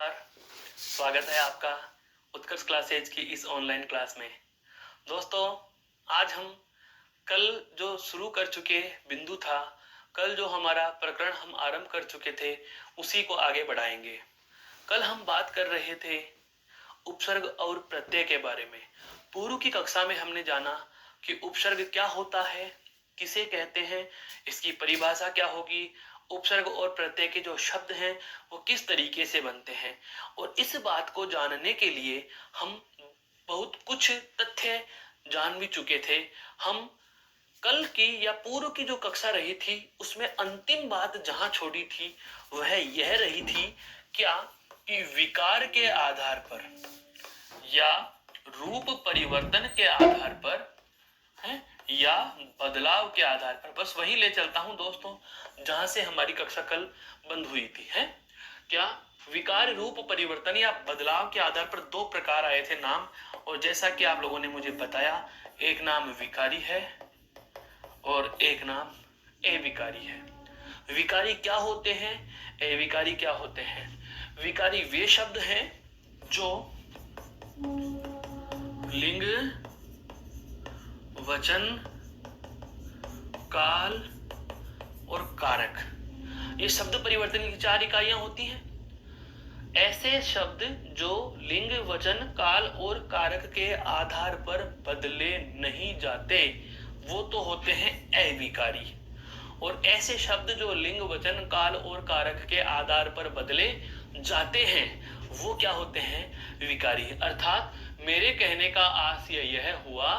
स्वागत है आपका उत्कर्ष क्लासेज की इस ऑनलाइन क्लास में। दोस्तों, आज हम कल जो शुरू कर चुके बिंदु था, कल जो हमारा प्रकरण हम आरंभ कर चुके थे, उसी को आगे बढ़ाएंगे। कल हम बात कर रहे थे उपसर्ग और प्रत्यय के बारे में। पूर्व की कक्षा में हमने जाना कि उपसर्ग क्या होता है, किसे कहते हैं, इसकी परिभाषा क्या होगी, उपसर्ग और प्रत्यय के जो शब्द हैं वो किस तरीके से बनते हैं। और इस बात को जानने के लिए हम बहुत कुछ तथ्य जान भी चुके थे। हम कल की या पूर्व की जो कक्षा रही थी उसमें अंतिम बात जहां छोड़ी थी वह यह रही थी क्या कि विकार के आधार पर या रूप परिवर्तन के आधार पर है या बदलाव के आधार पर, बस वही ले चलता हूं दोस्तों जहां से हमारी कक्षा कल बंद हुई थी। है क्या विकार रूप परिवर्तन या बदलाव के आधार पर दो प्रकार आए थे नाम, और जैसा कि आप लोगों ने मुझे बताया, एक नाम विकारी है और एक नाम अविकारी है। विकारी क्या होते हैं, अविकारी क्या होते हैं? विकारी वे शब्द हैं जो लिंग, वचन, काल और कारक, ये शब्द परिवर्तन की चार इकाइयां होती हैं। ऐसे शब्द जो लिंग, वचन, काल और कारक के आधार पर बदले नहीं जाते वो तो होते हैं अविकारी, और ऐसे शब्द जो लिंग, वचन, काल और कारक के आधार पर बदले जाते हैं वो क्या होते हैं? विकारी। अर्थात मेरे कहने का आशय यह हुआ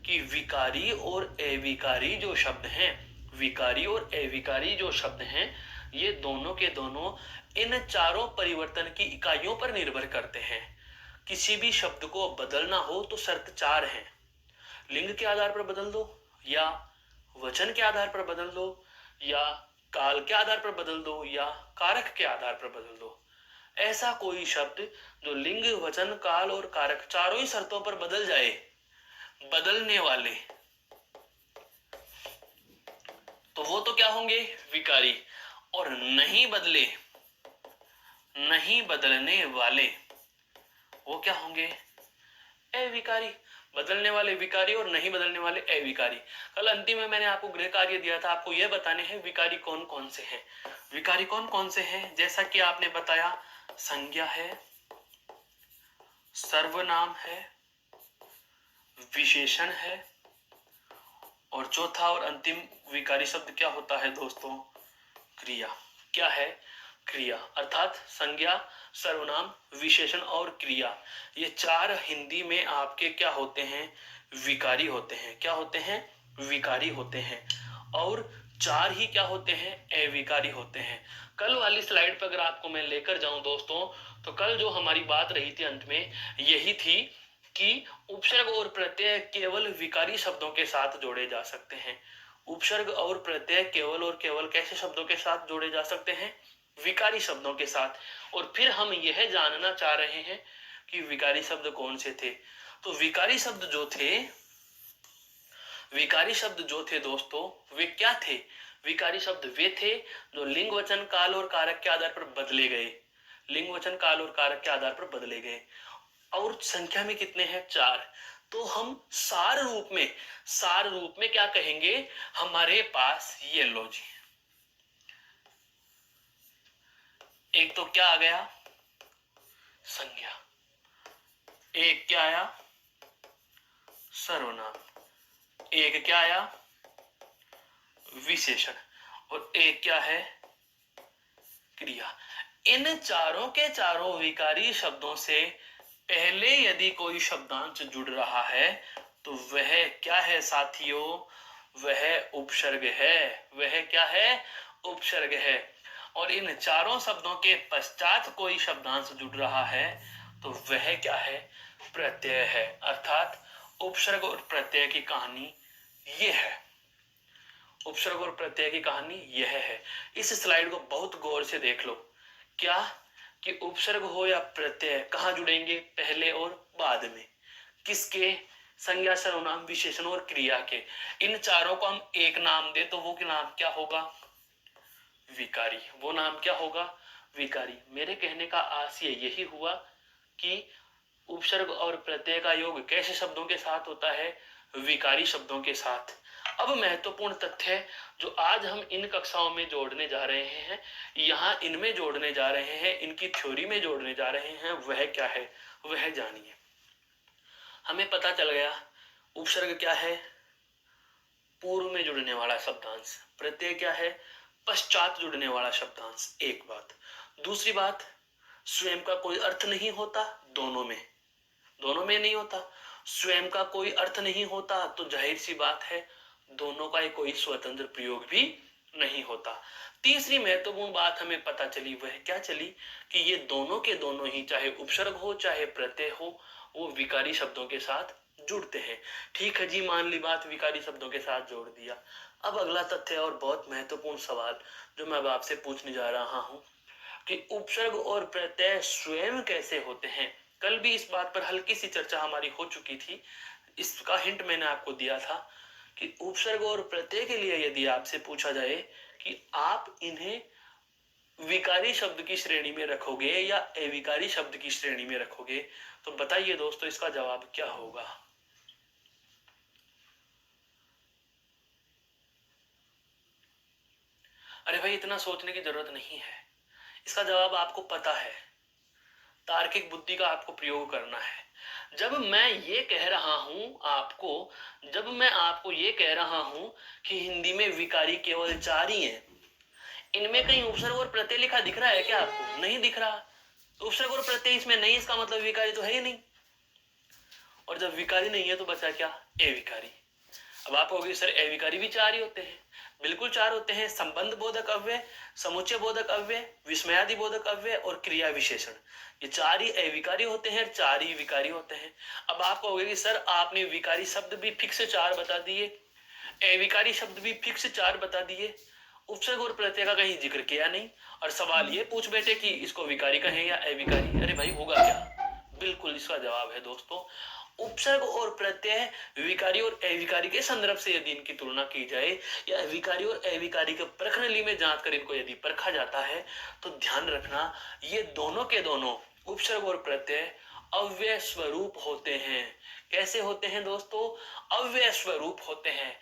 कि विकारी और अविकारी जो शब्द हैं, विकारी और अविकारी जो शब्द हैं, ये दोनों के दोनों इन चारों परिवर्तन की इकाइयों पर निर्भर करते हैं। किसी भी शब्द को बदलना हो तो शर्त चार हैं। लिंग के आधार पर बदल दो, या वचन के आधार पर बदल दो, या काल के आधार पर बदल दो, या कारक के आधार पर बदल दो। ऐसा कोई शब्द जो लिंग, वचन, काल और कारक चारों ही शर्तों पर बदल जाए, बदलने वाले, तो वो तो क्या होंगे? विकारी। और नहीं बदले, नहीं बदलने वाले, वो क्या होंगे? अविकारी। बदलने वाले विकारी और नहीं बदलने वाले अविकारी। कल अंतिम में मैंने आपको गृह कार्य दिया था, आपको यह बताने हैं विकारी कौन कौन से हैं। विकारी कौन कौन से हैं? जैसा कि आपने बताया, संज्ञा है, सर्वनाम है, विशेषण है, और चौथा और अंतिम विकारी शब्द क्या होता है दोस्तों? क्रिया। क्या है? क्रिया। अर्थात संज्ञा, सर्वनाम, विशेषण और क्रिया, ये चार हिंदी में आपके क्या होते हैं? विकारी होते हैं। क्या होते हैं? विकारी होते हैं। और चार ही क्या होते हैं? अविकारी होते हैं। कल वाली स्लाइड पर अगर आपको मैं लेकर जाऊं दोस्तों, तो कल जो हमारी बात रही थी अंत में यही थी कि उपसर्ग और प्रत्यय केवल विकारी शब्दों के साथ जोड़े जा सकते हैं। उपसर्ग और प्रत्यय केवल और केवल कैसे शब्दों के साथ जोड़े जा सकते हैं? विकारी शब्दों के साथ। और फिर हम यह जानना चाह रहे हैं कि विकारी शब्द कौन से थे। तो विकारी शब्द जो थे, विकारी शब्द जो थे दोस्तों, वे क्या थे? विकारी शब्द वे थे जो लिंग, वचन, काल और कारक के आधार पर बदले गए। लिंग, वचन, काल और कारक के आधार पर बदले गए। और संख्या में कितने हैं? चार। तो हम सार रूप में क्या कहेंगे? हमारे पास ये लो जी, एक तो क्या आ गया? संज्ञा। एक क्या आया? सर्वनाम। एक क्या आया? विशेषण। और एक क्या है? क्रिया। इन चारों के चारों विकारी शब्दों से पहले यदि कोई शब्दांश जुड़ रहा है तो वह क्या है साथियों? वह उपसर्ग है। वह क्या है? उपसर्ग है। और इन चारों शब्दों के पश्चात कोई शब्दांश जुड़ रहा है तो वह क्या है? प्रत्यय है। अर्थात उपसर्ग और प्रत्यय की कहानी ये है। उपसर्ग और प्रत्यय की कहानी यह है। इस स्लाइड को बहुत गौर से देख लो। क्या कि उपसर्ग हो या प्रत्यय कहाँ जुड़ेंगे? पहले और बाद में। किसके? संज्ञा, सर्वनाम, विशेषण और क्रिया के। इन चारों को हम एक नाम दे तो वो नाम क्या होगा? विकारी। वो नाम क्या होगा? विकारी। मेरे कहने का आशय यही हुआ कि उपसर्ग और प्रत्यय का योग कैसे शब्दों के साथ होता है? विकारी शब्दों के साथ। अब महत्वपूर्ण तथ्य जो आज हम इन कक्षाओं में जोड़ने जा रहे हैं, यहाँ इनमें जोड़ने जा रहे हैं, इनकी थ्योरी में जोड़ने जा रहे हैं, वह क्या है, वह जानिए। हमें पता चल गया उपसर्ग क्या है, पूर्व में जुड़ने वाला शब्दांश। प्रत्यय क्या है, पश्चात जुड़ने वाला शब्दांश। एक बात। दूसरी बात, स्वयं का कोई अर्थ नहीं होता, दोनों में नहीं होता। स्वयं का कोई अर्थ नहीं होता तो जाहिर सी बात है दोनों का कोई स्वतंत्र प्रयोग भी नहीं होता। तीसरी महत्वपूर्ण बात हमें पता चली, वह क्या चली कि ये दोनों के दोनों ही, चाहे उपसर्ग हो चाहे प्रत्यय हो, वो विकारी शब्दों के साथ जुड़ते हैं। ठीक है जी, मान ली बात, विकारी शब्दों के साथ जोड़ दिया। अब अगला तथ्य और बहुत महत्वपूर्ण सवाल जो मैं अब आपसे पूछने जा रहा हूं कि उपसर्ग और प्रत्यय स्वयं कैसे होते हैं। कल भी इस बात पर हल्की सी चर्चा हमारी हो चुकी थी, इसका हिंट मैंने आपको दिया था कि उपसर्ग और प्रत्यय के लिए यदि आपसे पूछा जाए कि आप इन्हें विकारी शब्द की श्रेणी में रखोगे या अविकारी शब्द की श्रेणी में रखोगे, तो बताइए दोस्तों इसका जवाब क्या होगा। अरे भाई, इतना सोचने की जरूरत नहीं है, इसका जवाब आपको पता है। तार्किक बुद्धि का आपको प्रयोग करना है। जब मैं ये कह रहा हूं कि हिंदी में विकारी केवल 4 ही हैं, इनमें कहीं उपसर्ग और प्रत्यय लिखा दिख रहा है क्या आपको? नहीं दिख रहा। तो उपसर्ग और प्रत्यय इसमें नहीं, इसका मतलब विकारी तो है ही नहीं। और जब विकारी नहीं है तो बचा क्या? अविकारी। अब आप कहोगे सर अविकारी भी 4 ही होते हैं। बिल्कुल 4 होते हैं, संबंध बोधक अव्यय, समुच्चय बोधक अव्यय, विस्मयादि बोधक अव्यय और क्रिया विशेषण। ये 4 ही अविकारी होते हैं, 4 ही विकारी होते हैं। अब आप कहोगे कि सर आपने विकारी शब्द भी फिक्स 4 बता दिए, अविकारी शब्द भी फिक्स 4 बता दिए, उपसर्ग और प्रत्यय का कहीं जिक्र किया नहीं, और सवाल ये पूछ बैठे कि इसको विकारी कहें या अविकारी। अरे भाई, होगा क्या? बिल्कुल इसका जवाब है दोस्तों, उपसर्ग और प्रत्यय विकारी और अविकारी के संदर्भ से यदि इनकी तुलना की जाए या विकारी और अविकारी के प्रश्नली में जांच कर इनको यदि परखा जाता है, तो ध्यान रखना ये दोनों के दोनों उपसर्ग और प्रत्यय अव्यय स्वरूप होते हैं। कैसे होते हैं दोस्तों? अव्यय स्वरूप होते हैं।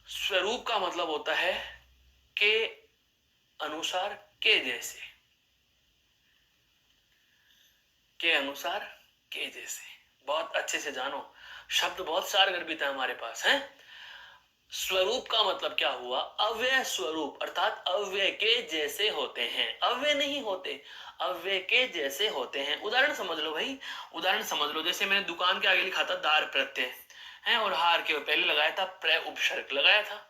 स्वरूप का मतलब होता है के अनुसार, के जैसे, के अनुसार के जैसे। बहुत अच्छे से जानो, शब्द बहुत सारगर्भित है हमारे पास है। स्वरूप का मतलब क्या हुआ? अव्यय स्वरूप, अर्थात अव्यय के जैसे होते हैं। अव्यय नहीं होते, अव्यय के जैसे होते हैं। उदाहरण समझ लो भाई, उदाहरण समझ लो, जैसे मैंने दुकान के आगे लिखा था दार प्रत्यय है, और हार के पहले लगाया था प्र उपसर्ग लगाया था।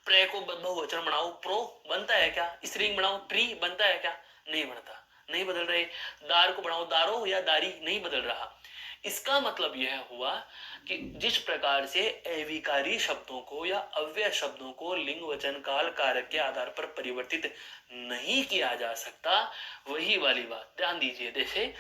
प्र को बहुवचन बनाओ प्रो बनता है क्या? स्त्रीलिंग बनाओ प्री बनता है क्या? नहीं बनता, नहीं बदल रहे। दार को बनाओ दारो या दारी, नहीं बदल रहा। इसका मतलब यह हुआ कि जिस प्रकार से अविकारी शब्दों को या अव्यय शब्दों को लिंग वचन काल कारक के आधार पर परिवर्तित नहीं किया जा सकता, वही वाली बात ध्यान दीजिए। जैसे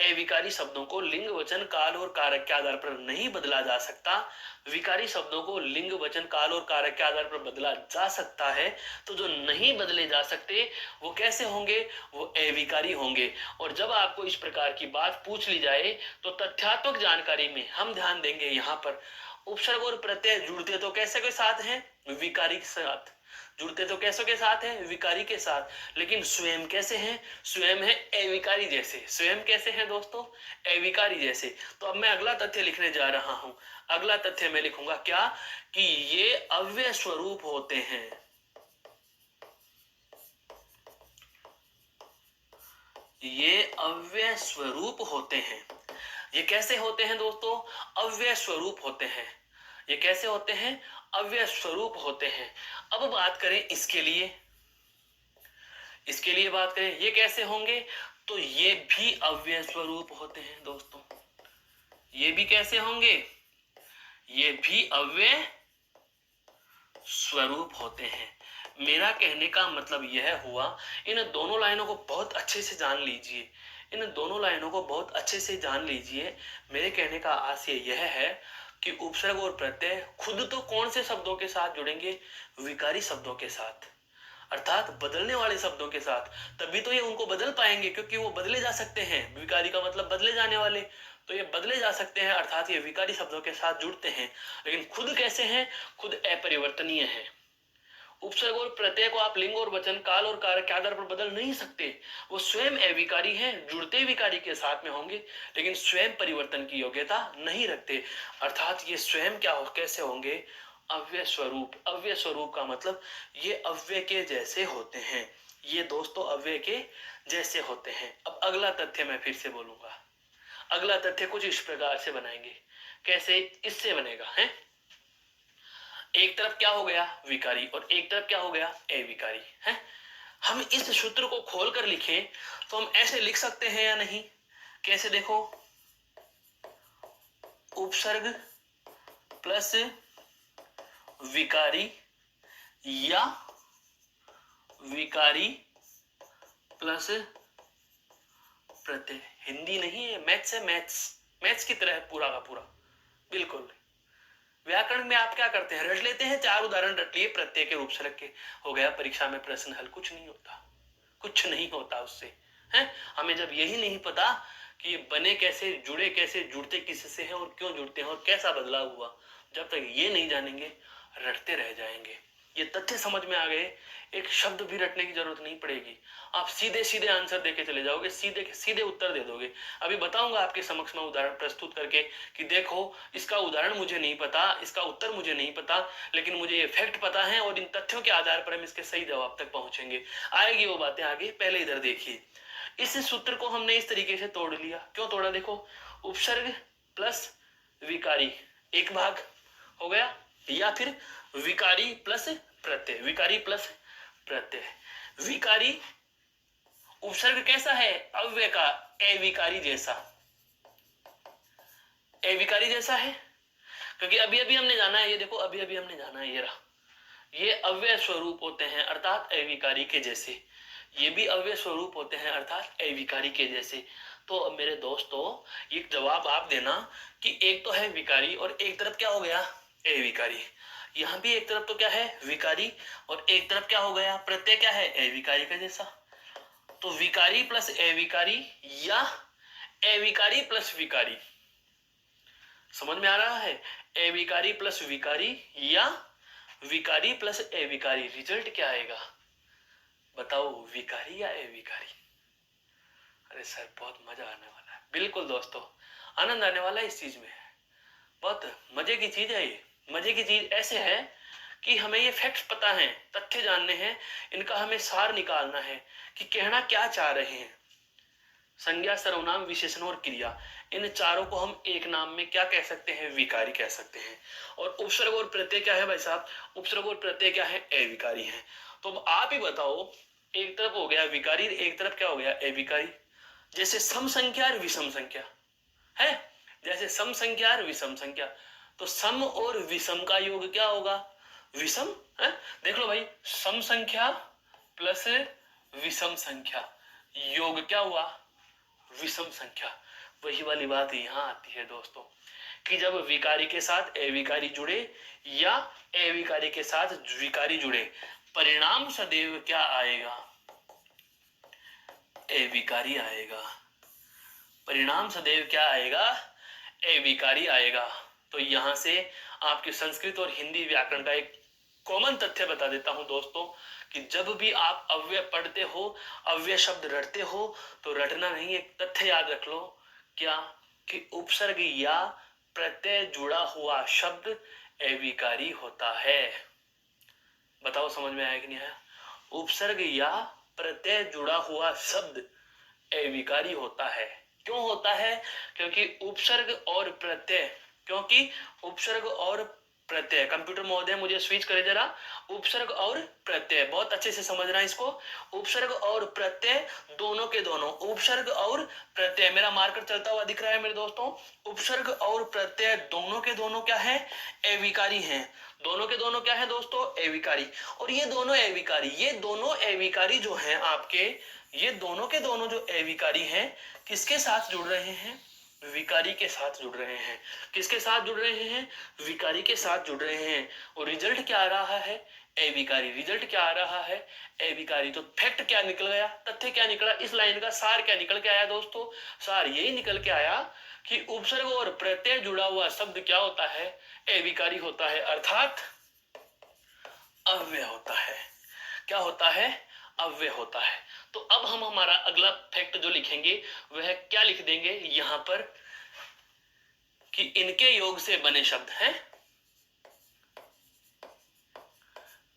अविकारी शब्दों को लिंग वचन काल और कारक के आधार पर नहीं बदला जा सकता, विकारी शब्दों को लिंग वचन काल और कारक के आधार पर बदला जा सकता है। तो जो नहीं बदले जा सकते वो कैसे होंगे? वो अविकारी होंगे। और जब आपको इस प्रकार की बात पूछ ली जाए तो तथ्यात्मक जानकारी में हम ध्यान देंगे यहाँ पर। उपसर्ग और प्रत्यय जुड़ते तो कैसे के साथ हैं? विकारी के साथ। जुड़ते तो कैसों के साथ है? विकारी के साथ। लेकिन स्वयं कैसे हैं? स्वयं है अविकारी जैसे। स्वयं कैसे हैं दोस्तों? अविकारी जैसे। तो अब मैं अगला तथ्य लिखने जा रहा हूं। अगला तथ्य मैं लिखूंगा क्या? कि ये अव्यय स्वरूप होते हैं। ये अव्यय स्वरूप होते हैं। ये कैसे होते हैं दोस्तों? अव्यय स्वरूप होते हैं। ये कैसे होते हैं? अव्यय स्वरूप होते हैं। अब बात करें इसके लिए, बात करें ये कैसे होंगे, तो ये भी अव्यय स्वरूप होते हैं दोस्तों। ये भी कैसे होंगे? ये भी अव्यय स्वरूप होते हैं। मेरा कहने का मतलब यह हुआ, इन दोनों लाइनों को बहुत अच्छे से जान लीजिए, इन दोनों लाइनों को बहुत अच्छे से जान लीजिए। मेरे कहने का आशय यह है कि उपसर्ग और प्रत्यय खुद तो कौन से शब्दों के साथ जुड़ेंगे, विकारी शब्दों के साथ, अर्थात बदलने वाले शब्दों के साथ। तभी तो ये उनको बदल पाएंगे, क्योंकि वो बदले जा सकते हैं। विकारी का मतलब बदले जाने वाले, तो ये बदले जा सकते हैं, अर्थात ये विकारी शब्दों के साथ जुड़ते हैं। लेकिन खुद कैसे हैं, खुद अपरिवर्तनीय हैं। उपसर्ग और प्रत्यय को आप लिंग और वचन, काल और कारक के आधार पर बदल नहीं सकते। वो स्वयं अविकारी हैं, जुड़ते विकारी के साथ में होंगे, लेकिन स्वयं परिवर्तन की योग्यता नहीं रखते। अर्थात ये स्वयं क्या कैसे होंगे, अव्यय स्वरूप। अव्यय स्वरूप का मतलब ये अव्यय के जैसे होते हैं। ये दोस्तों अव्यय के जैसे होते हैं। अब अगला तथ्य मैं फिर से बोलूंगा। अगला तथ्य कुछ इस प्रकार से बनाएंगे। कैसे, इससे बनेगा है, एक तरफ क्या हो गया विकारी और एक तरफ क्या हो गया अविकारी है। हम इस सूत्र को खोलकर लिखें तो हम ऐसे लिख सकते हैं या नहीं, कैसे देखो, उपसर्ग प्लस विकारी या विकारी प्लस प्रत्यय। हिंदी नहीं है, मैथ्स है, मैथ्स, मैथ्स की तरह है पूरा का पूरा, बिल्कुल। व्याकरण में आप क्या करते हैं, रट लेते हैं, 4 उदाहरण रट लिए प्रत्यय के उपसर्ग के, हो गया परीक्षा में प्रश्न हल। कुछ नहीं होता, कुछ नहीं होता उससे है। हमें जब यही नहीं पता कि ये बने कैसे, जुड़े कैसे, जुड़ते किससे हैं और क्यों जुड़ते हैं और कैसा बदलाव हुआ, जब तक ये नहीं जानेंगे रटते रह जाएंगे। ये तथ्य समझ में आ गए, एक शब्द भी रटने की जरूरत नहीं पड़ेगी। आप सीधे सीधे आंसर देके चले जाओगे, सीधे सीधे उत्तर दे दोगे। अभी बताऊंगा आपके समक्ष में उदाहरण प्रस्तुत करके कि देखो इसका उदाहरण मुझे नहीं पता, इसका उत्तर मुझे नहीं पता, लेकिन मुझे ये फैक्ट पता है और इन तथ्यों के आधार पर हम इसके सही जवाब तक पहुंचेंगे। आएगी वो बातें आगे, पहले इधर देखिए। इस सूत्र को हमने इस तरीके से तोड़ लिया। क्यों तोड़ा, देखो, उपसर्ग प्लस विकारी एक भाग हो गया, या फिर विकारी प्लस प्रत्यय, विकारी प्लस प्रत्यय। विकारी उपसर्ग कैसा है, अव्यय का, अविकारी जैसा, अविकारी जैसा है। क्योंकि अभी अभी हमने जाना है, ये देखो अभी अभी हमने जाना है, ये रहा, ये अव्यय स्वरूप होते हैं अर्थात अविकारी के जैसे। ये भी अव्यय स्वरूप होते हैं अर्थात अविकारी के जैसे। तो अब मेरे दोस्तों ये जवाब आप देना कि एक तो है विकारी और एक तरफ क्या हो गया अविकारी। यहाँ भी एक तरफ तो क्या है विकारी और एक तरफ क्या हो गया प्रत्यय, क्या है अविकारी का जैसा। तो विकारी प्लस अविकारी या अविकारी प्लस विकारी, समझ में आ रहा है, अविकारी प्लस विकारी या विकारी प्लस अविकारी। रिजल्ट क्या आएगा बताओ, विकारी या अविकारी। अरे सर बहुत मजा आने वाला है, बिल्कुल दोस्तों आनंद आने वाला है इस चीज में, बहुत मजे की चीज है ये। मजे की चीज ऐसे है कि हमें ये फैक्ट्स पता है, तथ्य जानने हैं, इनका हमें सार निकालना है कि कहना क्या चाह रहे हैं। संज्ञा, सर्वनाम, विशेषण और क्रिया, इन चारों को हम एक नाम में क्या कह सकते हैं, विकारी कह सकते हैं। और उपसर्ग और प्रत्यय क्या है भाई साहब, उपसर्ग और प्रत्यय क्या है अविकारी है। तो अब आप ही बताओ, एक तरफ हो गया विकारी, एक तरफ क्या हो गया अविकारी। जैसे सम संख्या और विषम संख्या है, जैसे सम संख्या और विषम संख्या, तो सम और विषम का योग क्या होगा, विषम है। देख लो भाई, सम संख्या प्लस विषम संख्या योग क्या हुआ, विषम संख्या। वही वाली बात यहाँ आती है दोस्तों कि जब विकारी के साथ अविकारी जुड़े या अविकारी के साथ विकारी जुड़े, परिणाम सदैव क्या आएगा, अविकारी आएगा। परिणाम सदैव क्या आएगा, अविकारी आएगा। तो यहां से आपके संस्कृत और हिंदी व्याकरण का एक कॉमन तथ्य बता देता हूं दोस्तों कि जब भी आप अव्यय पढ़ते हो, अव्यय शब्द रटते हो, तो रटना नहीं, एक तथ्य याद रख लो, क्या, कि उपसर्ग या प्रत्यय जुड़ा हुआ शब्द अविकारी होता है। बताओ समझ में आया कि नहीं आया, उपसर्ग या प्रत्यय जुड़ा हुआ शब्द अविकारी होता है। क्यों होता है, क्योंकि उपसर्ग और प्रत्यय, क्योंकि उपसर्ग और प्रत्यय, कंप्यूटर महोदय मुझे स्विच करे जरा, उपसर्ग और प्रत्यय बहुत अच्छे से समझना इसको। उपसर्ग और प्रत्यय दोनों के दोनों, उपसर्ग और प्रत्यय, मेरा मार्कर चलता हुआ दिख रहा है मेरे दोस्तों, उपसर्ग और प्रत्यय दोनों के दोनों क्या है अविकारी हैं। दोनों के दोनों क्या है दोस्तों अविकारी। और ये दोनों अविकारी, ये दोनों अविकारी जो हैं आपके, ये दोनों के दोनों जो अविकारी हैं किसके साथ जुड़ रहे हैं, विकारी के साथ जुड़ रहे हैं। किसके साथ जुड़ रहे हैं? विकारी के साथ जुड़ रहे हैं। और रिजल्ट क्या आ रहा है? अविकारी। रिजल्ट क्या आ रहा है? अविकारी। तो फैक्ट क्या निकल गया? तथ्य क्या निकला? इस लाइन का सार क्या निकल के आया दोस्तों? सार यही निकल के आया कि उपसर्ग और प्रत्यय जुड़ा हुआ शब्द क्या होता है? अविकारी होता है, अर्थात अव्यय होता है। क्या होता है? अव्यय होता है। तो अब हम हमारा अगला फैक्ट जो लिखेंगे वह क्या लिख देंगे यहां पर कि इनके योग से बने शब्द हैं,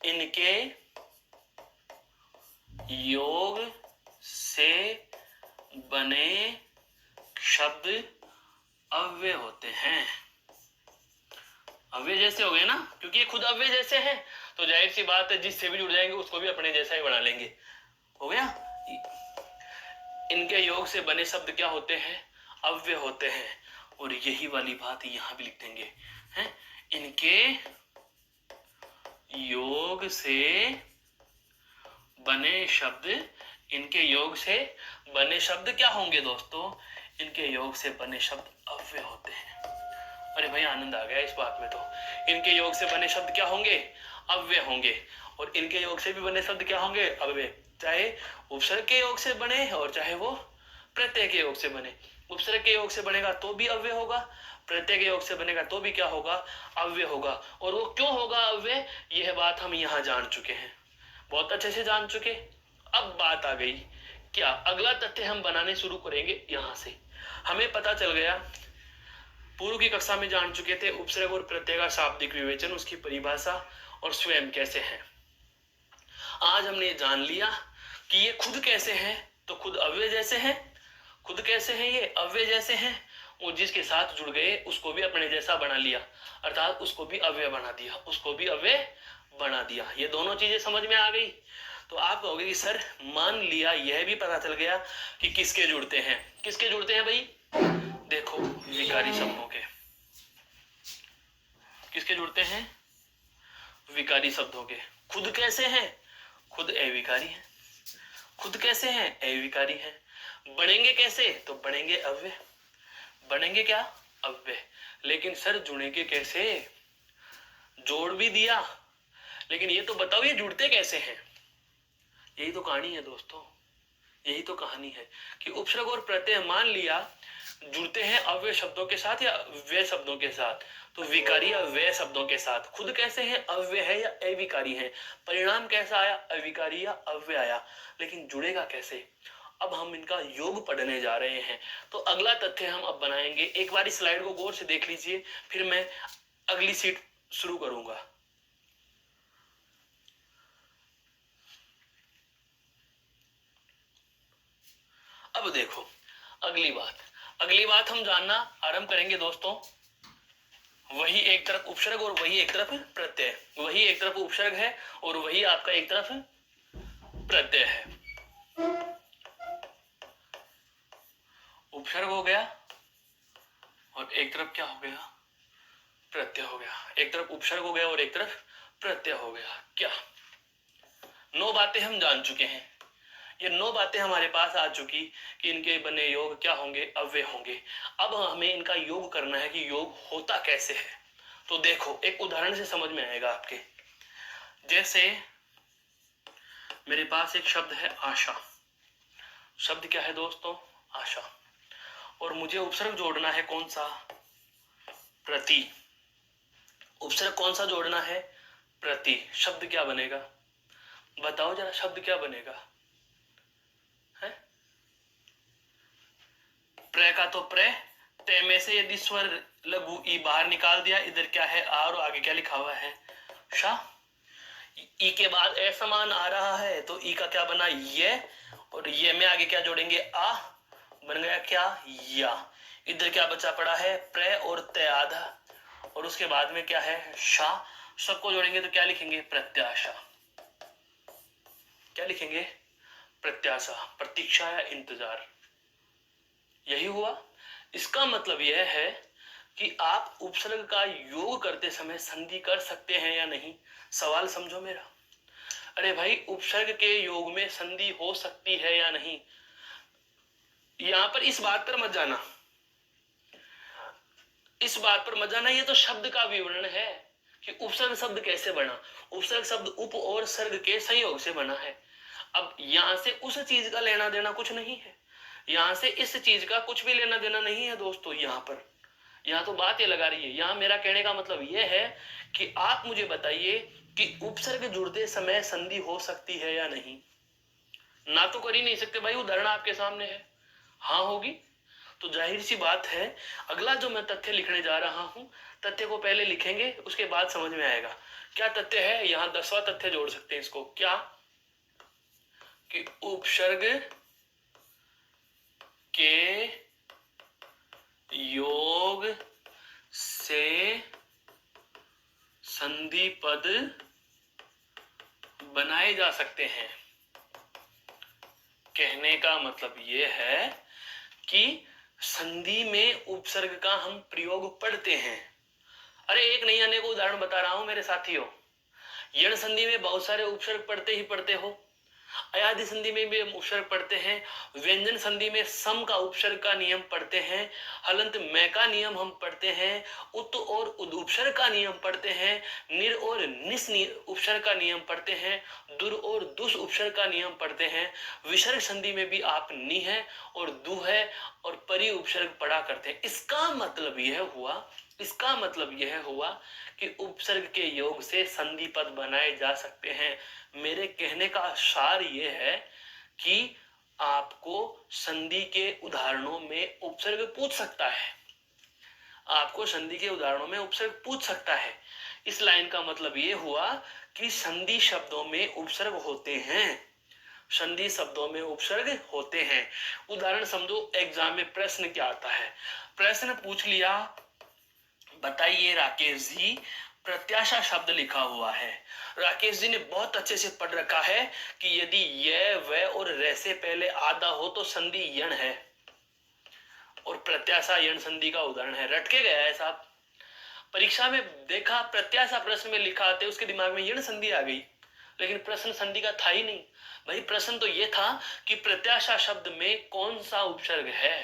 इनके योग से बने शब्द अव्यय होते हैं। अव्यय जैसे हो गए ना, क्योंकि ये खुद अव्यय जैसे हैं, तो जाहिर सी बात है जिससे भी जुड़ जाएंगे उसको भी अपने जैसा ही बना लेंगे। हो गया? इनके योग से बने शब्द क्या होते हैं? अव्यय होते हैं। और यही वाली बात यहां भी लिख देंगे, हैं? इनके योग से बने शब्द, इनके योग से बने शब्द क्या होंगे दोस्तों? इनके योग से बने शब्द अव्यय होते हैं। अरे भाई आनंद आ गया इस बात में। तो इनके योग से बने शब्द क्या होंगे? अव्यय होंगे। और इनके योग से भी बने शब्द क्या होंगे? अव्यय। चाहे उपसर्ग के योग से बने और चाहे वो प्रत्यय के योग से बने। उपसर्ग के योग से बनेगा तो भी अव्यय होगा, प्रत्यय के योग से बनेगा तो भी क्या होगा? अव्यय होगा। और वो क्यों होगा अव्यय, यह बात हम यहाँ जान चुके हैं, बहुत अच्छे से जान चुके। अब बात आ गई क्या? अगला तथ्य हम बनाने शुरू करेंगे यहां से। हमें पता चल गया, पूर्व की कक्षा में जान चुके थे उपसर्ग और प्रत्यय का शाब्दिक विवेचन, उसकी परिभाषा और स्वयं कैसे है। आज हमने जान लिया कि ये खुद कैसे हैं, तो खुद अव्यय जैसे हैं। खुद कैसे हैं? ये अव्यय जैसे हैं। और जिसके साथ जुड़ गए उसको भी अपने जैसा बना लिया, अर्थात उसको भी अव्यय बना दिया, उसको भी अव्यय बना दिया। ये दोनों चीजें समझ में आ गई। तो आप कहोगे कि सर मान लिया, यह भी पता चल गया कि किसके जुड़ते हैं। किसके जुड़ते हैं भाई? देखो विकारी शब्दों के। किसके जुड़ते हैं? विकारी शब्दों के। खुद कैसे हैं? खुद अविकारी है। खुद कैसे हैं? अविकारी है। बनेंगे कैसे? तो बनेंगे अव्यय। बनेंगे क्या? अव्यय। लेकिन सर जुड़ेंगे कैसे? जोड़ भी दिया, लेकिन ये तो बताओ ये जुड़ते कैसे हैं? यही तो कहानी है दोस्तों, यही तो कहानी है कि उपसर्ग और प्रत्यय मान लिया जुड़ते हैं अव्यय शब्दों के साथ या व्यय शब्दों के साथ, तो विकारी या व्यय शब्दों के साथ। खुद कैसे हैं? अव्यय है या अविकारी है। परिणाम कैसा आया? अविकारी या अव्यय आया। लेकिन जुड़ेगा कैसे? अब हम इनका योग पढ़ने जा रहे हैं। तो अगला तथ्य हम अब बनाएंगे। एक बार इस स्लाइड को गौर से देख लीजिए, फिर मैं अगली सीट शुरू करूंगा। अब देखो अगली बात हम जानना आरंभ करेंगे दोस्तों। वही एक तरफ उपसर्ग और वही एक तरफ प्रत्यय, वही एक तरफ उपसर्ग है और वही आपका एक तरफ प्रत्यय है। उपसर्ग हो गया और एक तरफ क्या हो गया? प्रत्यय हो गया। एक तरफ उपसर्ग हो गया और एक तरफ प्रत्यय हो गया। क्या 9 बातें हम जान चुके हैं। ये 9 बातें हमारे पास आ चुकी कि इनके बने योग क्या होंगे? अव्यय होंगे। अब हमें इनका योग करना है कि योग होता कैसे है। तो देखो एक उदाहरण से समझ में आएगा आपके। जैसे मेरे पास एक शब्द है आशा। शब्द क्या है दोस्तों? आशा। और मुझे उपसर्ग जोड़ना है कौन सा? प्रति। उपसर्ग कौन सा जोड़ना है? प्रति। शब्द क्या बनेगा? बताओ जरा, शब्द क्या बनेगा? है प्र का तो प्र, ते में से यदि स्वर लघु ई बाहर निकाल दिया, इधर क्या है? आ, और आगे क्या लिखा हुआ है? शा। ई के बाद ए समान आ रहा है, तो ई का क्या बना? ये। और ये में आगे क्या जोड़ेंगे? आ। बन गया क्या? या। इधर क्या बचा पड़ा है? प्र और ते आधा, और उसके बाद में क्या है? शा। सबको जोड़ेंगे तो क्या लिखेंगे? प्रत्याशा। क्या लिखेंगे? प्रत्याशा, प्रतीक्षा या इंतजार। यही हुआ। इसका मतलब यह है कि आप उपसर्ग का योग करते समय संधि कर सकते हैं या नहीं। सवाल समझो मेरा। अरे भाई उपसर्ग के योग में संधि हो सकती है या नहीं, यहां पर इस बात पर मत जाना इस बात पर मत जाना, ये तो शब्द का विवरण है कि उपसर्ग शब्द कैसे बना। उपसर्ग शब्द उप और सर्ग के संयोग से बना है। अब यहां से उस चीज का लेना देना कुछ नहीं है, यहां से इस चीज का कुछ भी लेना देना नहीं है दोस्तों। यहाँ तो बात ये लगा रही है। यहाँ मेरा कहने का मतलब ये है कि आप मुझे बताइए कि उपसर्ग जुड़ते समय संधि हो सकती है या नहीं। ना तो कर ही नहीं सकते भाई, उदाहरण आपके सामने है। हाँ होगी। तो जाहिर सी बात है, अगला जो मैं तथ्य लिखने जा रहा हूं, तथ्य को पहले लिखेंगे, उसके बाद समझ में आएगा क्या तथ्य है। यहाँ 10वां तथ्य जोड़ सकते हैं इसको, क्या कि उपसर्ग के योग से संधि पद बनाए जा सकते हैं। कहने का मतलब यह है कि संधि में उपसर्ग का हम प्रयोग पढ़ते हैं। अरे एक नहीं अनेक उदाहरण बता रहा हूं मेरे साथियों। यण संधि में बहुत सारे उपसर्ग पढ़ते ही पढ़ते हो, अयादि संधि में भी हम उपसर्ग पढ़ते हैं, व्यंजन संधि में सम का उपसर्ग का नियम पढ़ते हैं, हलंत मैं का नियम हम पढ़ते हैं, उत और उद उपसर्ग का नियम पढ़ते हैं, निर और निस उपसर्ग का नियम पढ़ते हैं, दुर और दुस उपसर्ग का नियम पढ़ते हैं। विसर्ग संधि में भी आप नि है और दु है और परि उपसर्ग पढ़ा करते हैं। इसका मतलब यह हुआ कि उपसर्ग के योग से संधि पद बनाए जा सकते हैं। मेरे कहने का सार यह है कि आपको संधि के उदाहरणों में उपसर्ग पूछ सकता है, आपको संधि के उदाहरणों में उपसर्ग पूछ सकता है। इस लाइन का मतलब यह हुआ कि संधि शब्दों में उपसर्ग होते हैं, संधि शब्दों में उपसर्ग होते हैं। उदाहरण समझो, एग्जाम में प्रश्न क्या आता है। प्रश्न पूछ लिया, बताइए राकेश जी, प्रत्याशा शब्द लिखा हुआ है। राकेश जी ने बहुत अच्छे से पढ़ रखा है कि यदि ये व और रे से पहले आधा हो तो संधि यण है, और प्रत्याशा यण संधि का उदाहरण है। रट के गया है साहब। परीक्षा में देखा, प्रत्याशा प्रश्न में लिखा आते उसके दिमाग में यण संधि आ गई, लेकिन प्रश्न संधि का था ही नहीं। भाई प्रश्न तो ये था कि प्रत्याशा शब्द में कौन सा उपसर्ग है।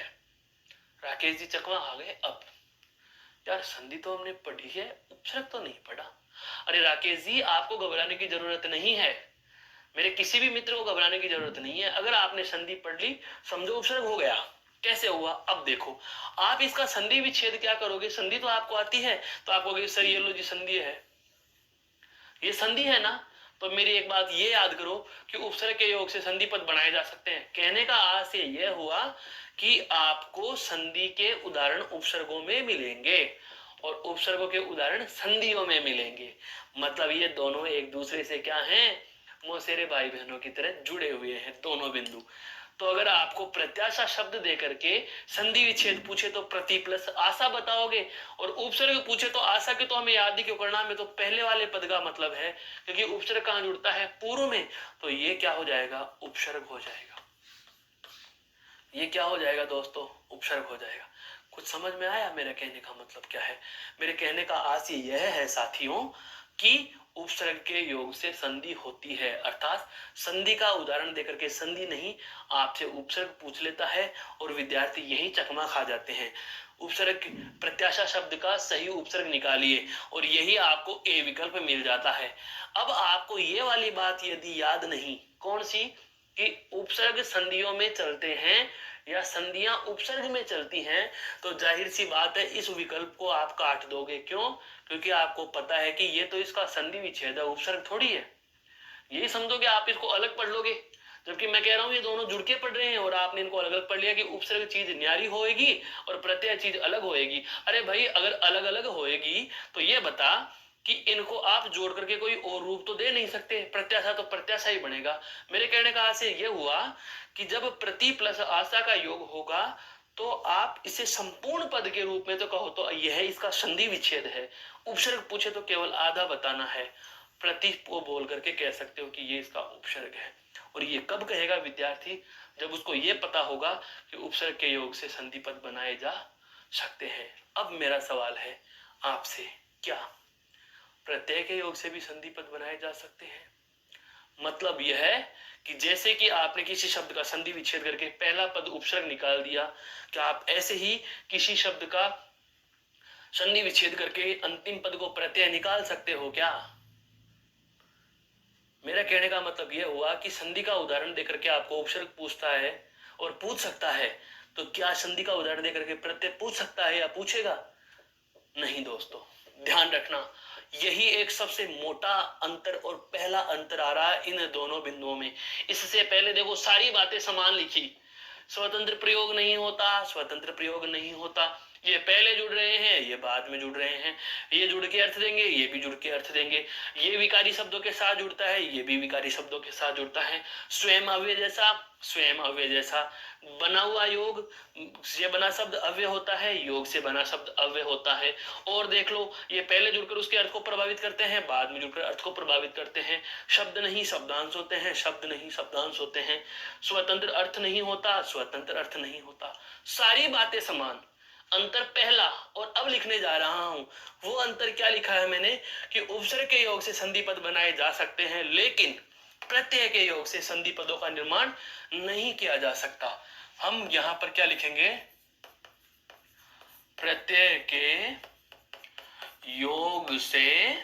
राकेश जी चकवा आ गए। अब यार संधि तो हमने पढ़ी है, उपसर्ग तो नहीं पढ़ा। अरे राकेश जी आपको घबराने की जरूरत नहीं है, मेरे किसी भी मित्र को घबराने की जरूरत नहीं है। अगर आपने संधि पढ़ ली, समझो उपसर्ग हो गया। कैसे हुआ अब देखो, आप इसका संधि विच्छेद क्या करोगे। संधि तो आपको आती है, तो आप कहोगे सर ये लो जी संधि है, ये संधि है ना। तो मेरी एक बात ये याद करो कि उपसर्ग के योग से संधि पद बनाए जा सकते हैं। कहने का आशय यह हुआ कि आपको संधि के उदाहरण उपसर्गों में मिलेंगे और उपसर्गों के उदाहरण संधियों में मिलेंगे। मतलब ये दोनों एक दूसरे से क्या हैं, मौसेरे भाई बहनों की तरह जुड़े हुए हैं दोनों बिंदु। तो अगर आपको प्रत्याशा शब्द देकर के संधि विच्छेद पूछे तो प्रति प्लस आशा बताओगे, और उपसर्ग पूछे तो आशा के तो हमें याद ही क्यों करना, में तो पहले वाले पद का मतलब है, क्योंकि उपसर्ग कहां जुड़ता है, पूर्व में। तो ये क्या हो जाएगा, उपसर्ग हो जाएगा। ये क्या हो जाएगा दोस्तों, उपसर्ग हो जाएगा। कुछ समझ में आया मेरे कहने का मतलब क्या है। मेरे कहने का आशय यह है साथियों कि उपसर्ग के योग से संधि होती है, अर्थात संधि का उदाहरण देकर के संधि नहीं, आपसे उपसर्ग पूछ लेता है और विद्यार्थी यही चकमा खा जाते हैं। उपसर्ग प्रत्याशा शब्द का सही उपसर्ग निकालिए और यही आपको ए विकल्प मिल जाता है। अब आपको ये वाली बात यदि याद नहीं, कौन सी, कि उपसर्ग संधियों में चलते हैं या संधियां उपसर्ग में चलती हैं, तो जाहिर सी बात है इस विकल्प को आप काट दोगे। क्यों, क्योंकि आपको पता है कि ये तो इसका संधि विच्छेद है, उपसर्ग थोड़ी है। यही समझोगे आप इसको अलग पढ़ लोगे, जबकि मैं कह रहा हूं ये दोनों जुड़ के पढ़ रहे हैं और आपने इनको अलग अलग पढ़ लिया कि उपसर्ग चीज न्यारी होएगी और प्रत्यय चीज अलग होएगी। अरे भाई अगर अलग अलग होएगी तो ये बता कि इनको आप जोड़ करके कोई और रूप तो दे नहीं सकते, प्रत्याशा तो प्रत्याशा ही बनेगा। मेरे कहने का आशय यह हुआ कि जब प्रति प्लस आशा का योग होगा तो आप इसे संपूर्ण पद के रूप में तो कहो तो यह इसका संधि विच्छेद है। उपसर्ग पूछे तो केवल आधा बताना है, प्रति को बोल करके कह सकते हो कि ये इसका उपसर्ग है। और ये कब कहेगा विद्यार्थी, जब उसको ये पता होगा कि उपसर्ग के योग से संधि पद बनाए जा सकते हैं। अब मेरा सवाल है आपसे, क्या प्रत्यय के योग से भी संधि पद बनाए जा सकते हैं। मतलब यह है कि जैसे कि आपने किसी शब्द का संधि विच्छेद करके पहला पद उपसर्ग निकाल दिया, क्या आप ऐसे ही किसी शब्द का संधि विच्छेद करके अंतिम पद को प्रत्यय निकाल सकते हो क्या? मेरा कहने का मतलब यह हुआ कि संधि का उदाहरण देकर के आपको उपसर्ग पूछता है और पूछ सकता है, तो क्या संधि का उदाहरण देकर के प्रत्यय पूछ सकता है या पूछेगा? नहीं दोस्तों, ध्यान रखना, यही एक सबसे मोटा अंतर और पहला अंतर आ रहा है इन दोनों बिंदुओं में। इससे पहले देखो सारी बातें समान लिखी, स्वतंत्र प्रयोग नहीं होता, स्वतंत्र प्रयोग नहीं होता, ये पहले जुड़ रहे हैं, ये बाद में जुड़ रहे हैं, ये जुड़ के अर्थ देंगे, ये भी जुड़ के अर्थ देंगे, ये विकारी शब्दों के साथ जुड़ता है, ये भी विकारी शब्दों के साथ जुड़ता है, स्वयं अव्यय जैसा, स्वयं अव्यय जैसा, बना हुआ योग से बना शब्द अव्यय होता है, योग से बना शब्द अव्यय होता है। और देख लो, ये पहले जुड़कर उसके अर्थ को प्रभावित करते हैं, बाद में जुड़कर अर्थ को प्रभावित करते हैं, शब्द नहीं शब्दांश होते हैं, शब्द नहीं शब्दांश होते हैं, स्वतंत्र अर्थ नहीं होता, स्वतंत्र अर्थ नहीं होता, सारी बातें समान। अंतर पहला, और अब लिखने जा रहा हूं वो अंतर क्या लिखा है मैंने, कि उपसर्ग के योग से संधि पद बनाए जा सकते हैं, लेकिन प्रत्यय के योग से संधि पदों का निर्माण नहीं किया जा सकता। हम यहां पर क्या लिखेंगे, प्रत्यय के योग से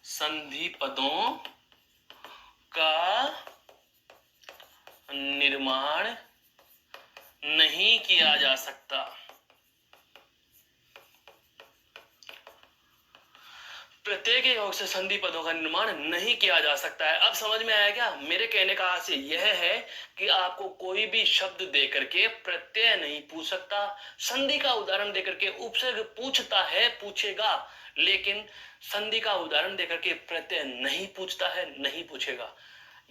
संधि पदों का निर्माण नहीं किया जा सकता। प्रत्यय के योग से संधि पदों का निर्माण नहीं किया जा सकता है। अब समझ में आया क्या? मेरे कहने का आशय यह है कि आपको कोई भी शब्द देकर के प्रत्यय नहीं पूछ सकता, संधि का उदाहरण देकर के उपसर्ग पूछता है, पूछेगा, लेकिन संधि का उदाहरण देकर के प्रत्यय नहीं पूछता है, नहीं पूछेगा।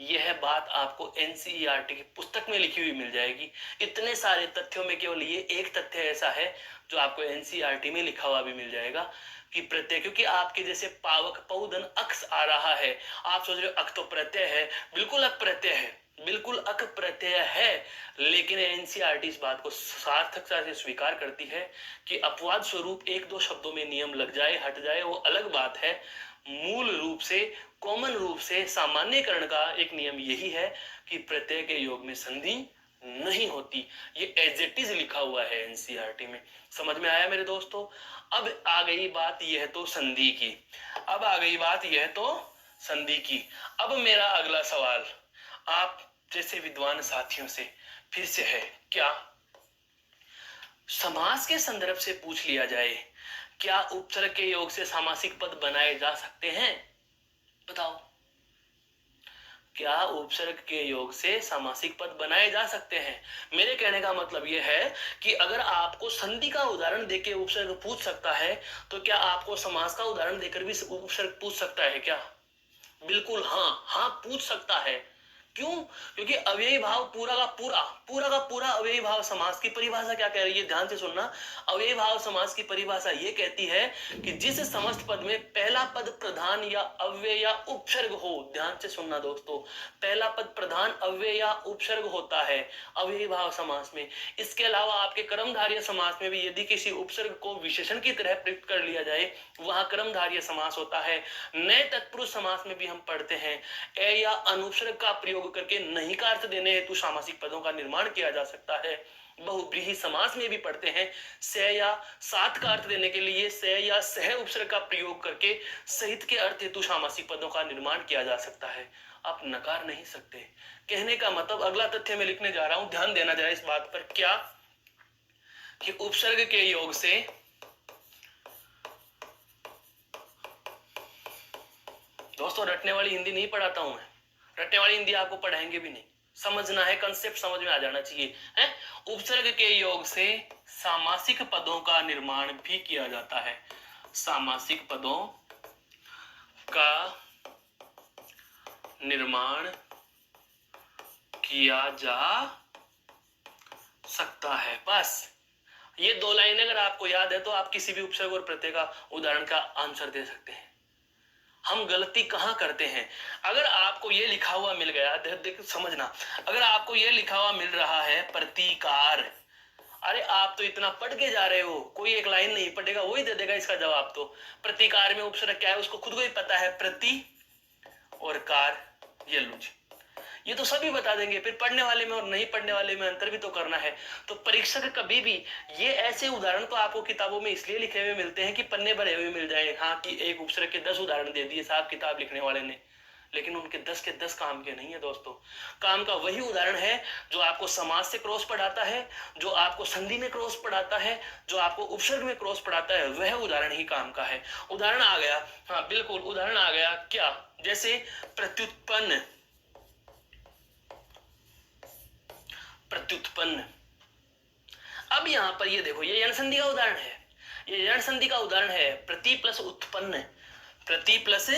यह बात आपको एनसीईआरटी की पुस्तक में लिखी हुई मिल जाएगी। इतने सारे तथ्यों में केवल ये एक तथ्य ऐसा है जो आपको एनसीईआरटी में लिखा हुआ भी मिल जाएगा कि प्रत्यय, क्योंकि आपके जैसे पावक पौधन अक्स आ रहा है, आप सोच रहे हो अक तो प्रत्यय है, बिल्कुल अक प्रत्यय है, बिल्कुल अक प्रत्यय है, लेकिन एनसीईआरटी इस बात को सार्थकता से स्वीकार करती है कि अपवाद स्वरूप एक दो शब्दों में नियम लग जाए, हट जाए, वो अलग बात है। मूल रूप से, कॉमन रूप से, सामान्यकरण का एक नियम यही है कि प्रत्यय के योग में संधि नहीं होती। ये एज इट इज लिखा हुआ है एनसीईआरटी में। समझ में आया मेरे दोस्तों? अब आ गई बात यह तो संधि की, अब आ गई बात यह तो संधि की। अब मेरा अगला सवाल आप जैसे विद्वान साथियों से फिर से है, क्या समास के संदर्भ से पूछ लिया जाए, क्या उपसर्ग के योग से सामासिक पद बनाए जा सकते हैं? बताओ, क्या उपसर्ग के योग से सामासिक पद बनाए जा सकते हैं? मेरे कहने का मतलब यह है कि अगर आपको संधि का उदाहरण देकर उपसर्ग पूछ सकता है, तो क्या आपको समास का उदाहरण देकर भी उपसर्ग पूछ सकता है क्या? बिल्कुल हाँ, हाँ पूछ सकता है। क्यों? क्योंकि अव्ययी भाव पूरा का पूरा अव्ययी भाव समास की परिभाषा क्या कह रही है, ध्यान से सुनना। अव्ययी भाव समास की परिभाषा ये कहती है कि जिस समस्त पद में पहला पद प्रधान या अव्यय या उपसर्ग हो, ध्यान से सुनना दोस्तों, पहला पद प्रधान अव्यय या उपसर्ग होता है अव्ययी भाव समास में। इसके अलावा आपके कर्मधारय समास में भी यदि किसी उपसर्ग को विशेषण की तरह प्रयुक्त कर लिया जाए, वहां कर्मधारय समास होता है। नए तत्पुरुष समास में भी हम पढ़ते हैं ए या अनुपसर्ग का प्रयोग करके नहीं का अर्थ देने हेतु सामासिक पदों का निर्माण किया जा सकता है। बहुब्रीहि समास में भी पढ़ते हैं से या साथ का अर्थ देने के लिए से या सह उपसर्ग का प्रयोग करके सहित के अर्थ हेतु सामासिक पदों का निर्माण किया जा सकता है। आप नकार नहीं सकते। कहने का मतलब अगला तथ्य मैं लिखने जा रहा हूं, ध्यान देना जरा इस बात पर, क्या कि उपसर्ग के योग से दोस्तों रटने वाली हिंदी नहीं पढ़ाता हूं मैं, रटने वाली हिंदी आपको पढ़ाएंगे भी नहीं, समझना है, कंसेप्ट समझ में आ जाना चाहिए है। उपसर्ग के योग से सामासिक पदों का निर्माण भी किया जाता है, सामासिक पदों का निर्माण किया जा सकता है। बस ये दो लाइन अगर आपको याद है तो आप किसी भी उपसर्ग और प्रत्यय का उदाहरण का आंसर दे सकते हैं। हम गलती कहां करते हैं? अगर आपको ये लिखा हुआ मिल गया, देख समझना, अगर आपको ये लिखा हुआ मिल रहा है प्रतिकार, अरे आप तो इतना पढ़ के जा रहे हो, कोई एक लाइन नहीं पढ़ेगा वही दे देगा इसका जवाब। तो प्रतिकार में उपसर्ग क्या है उसको खुद को ही पता है, प्रति और कार, ये लो जी, ये तो सभी बता देंगे, फिर पढ़ने वाले में और नहीं पढ़ने वाले में अंतर भी तो करना है। तो परीक्षक कभी भी ये ऐसे उदाहरण तो आपको किताबों में इसलिए लिखे हुए मिलते हैं कि पन्ने भरे हुए मिल जाए, हाँ कि एक उपसर्ग के 10 उदाहरण दे दिए साहब किताब लिखने वाले ने, लेकिन उनके 10 के 10 काम के नहीं है दोस्तों। काम का वही उदाहरण है जो आपको समास से क्रॉस पढ़ाता है, जो आपको संधि में क्रॉस पढ़ाता है, जो आपको उपसर्ग में क्रॉस पढ़ाता है, वह उदाहरण ही काम का है। उदाहरण आ गया, हाँ बिल्कुल उदाहरण आ गया, क्या? जैसे प्रत्युत्पन्न, प्रत्युत्पन्न। अब यहां पर ये देखो, ये यण संधि का उदाहरण है, ये यण संधि का उदाहरण है, प्रति प्लस उत्पन्न, प्रति प्लस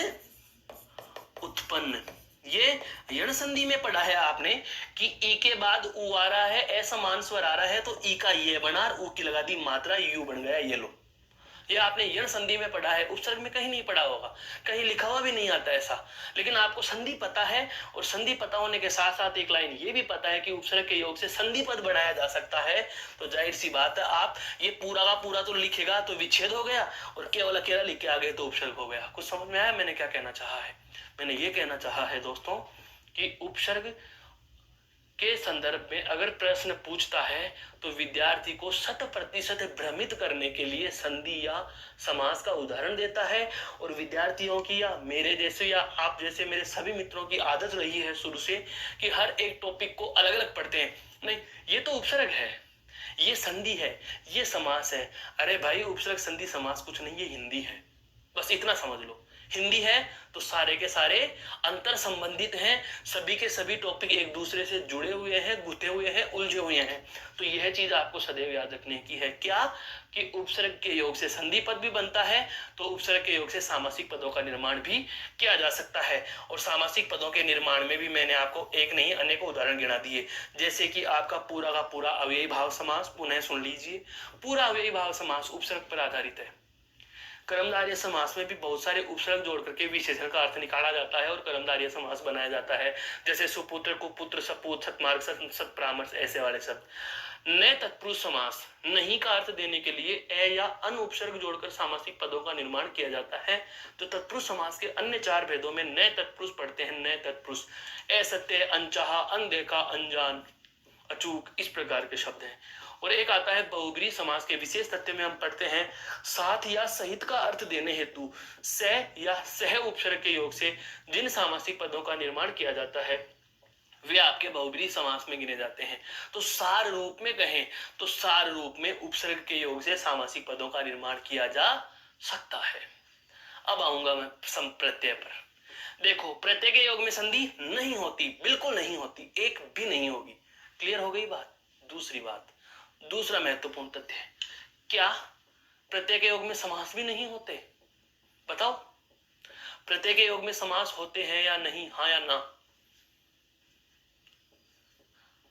उत्पन्न। ये यण संधि में पढ़ा है आपने कि ई के बाद उ आ रहा है, असमान स्वर आ रहा है, तो ई का ये बना, उ की लगा दी मात्रा, यू बन गया। ये लो, ये आपने यण संधि में पढ़ा है, उपसर्ग में कहीं नहीं पढ़ा होगा, कहीं लिखा हुआ भी नहीं आता ऐसा, लेकिन आपको संधि पता है। और संधि पता होने के साथ साथ एक लाइन ये भी पता है कि उपसर्ग के योग से संधि पद बनाया जा सकता है। तो जाहिर सी बात है, आप ये पूरा का पूरा तो लिखेगा तो विच्छेद हो गया, और केवल अकेला लिख के आगे तो उपसर्ग हो गया। कुछ समझ में आया मैंने क्या कहना चाहा है? मैंने ये कहना चाहा है दोस्तों कि उपसर्ग के संदर्भ में अगर प्रश्न पूछता है तो विद्यार्थी को 100% भ्रमित करने के लिए संधि या समास का उदाहरण देता है। और विद्यार्थियों की या मेरे जैसे या आप जैसे मेरे सभी मित्रों की आदत रही है शुरू से कि हर एक टॉपिक को अलग अलग पढ़ते हैं। नहीं, ये तो उपसर्ग है, ये संधि है, ये समास है। अरे भाई, उपसर्ग संधि समास कुछ नहीं, ये हिंदी है, बस इतना समझ लो। हिंदी है तो सारे के सारे अंतर संबंधित हैं, सभी के सभी टॉपिक एक दूसरे से जुड़े हुए हैं, गुथे हुए हैं, उलझे हुए हैं। तो यह चीज आपको सदैव याद रखने की है, क्या कि उपसर्ग के योग से संधि पद भी बनता है, तो उपसर्ग के योग से सामासिक पदों का निर्माण भी किया जा सकता है। और सामासिक पदों के निर्माण में भी मैंने आपको एक नहीं अनेकों उदाहरण गिना दिए, जैसे कि आपका पूरा का पूरा अव्ययी भाव समास, पुनः सुन लीजिए, पूरा अव्ययी भाव समास उपसर्ग पर आधारित है। कर्मधारय समास में भी बहुत सारे उपसर्ग जोड़ करके विशेषण का अर्थ निकाला जाता है और कर्मधारय समास बनाया जाता है, जैसे सुपुत्र, कुपुत्र, सपूत, सतमार्ग, सत्परामर्श, ऐसे वाले शब्द। न तत्पुरुष समास, नहीं का अर्थ देने के लिए ए या अन उपसर्ग जोड़कर सामासिक पदों का निर्माण किया जाता है। तो तत्पुरुष समास के अन्य 4 भेदों में न तत्पुरुष पढ़ते हैं, न तत्पुरुष, असत्य, अनचाहा, अनदेखा, अनजान, अचूक, इस प्रकार के शब्द हैं। और एक आता है बहुब्रीहि समास के विशेष तथ्य में हम पढ़ते हैं, साथ या सहित का अर्थ देने हेतु स या सह उपसर्ग के योग से जिन सामासिक पदों का निर्माण किया जाता है वे आपके बहुब्रीहि समास में गिने जाते हैं। तो सार रूप में कहें तो सार रूप में उपसर्ग के योग से सामासिक पदों का निर्माण किया जा सकता है। अब आऊंगा मैं प्रत्यय पर। देखो, प्रत्यय के योग में संधि नहीं होती, बिल्कुल नहीं होती, एक भी नहीं होगी। क्लियर हो गई बात? दूसरी बात, दूसरा महत्वपूर्ण तथ्य है, क्या प्रत्यय के योग में समास भी नहीं होते? बताओ, प्रत्यय के योग में समास होते हैं या नहीं? हाँ या ना?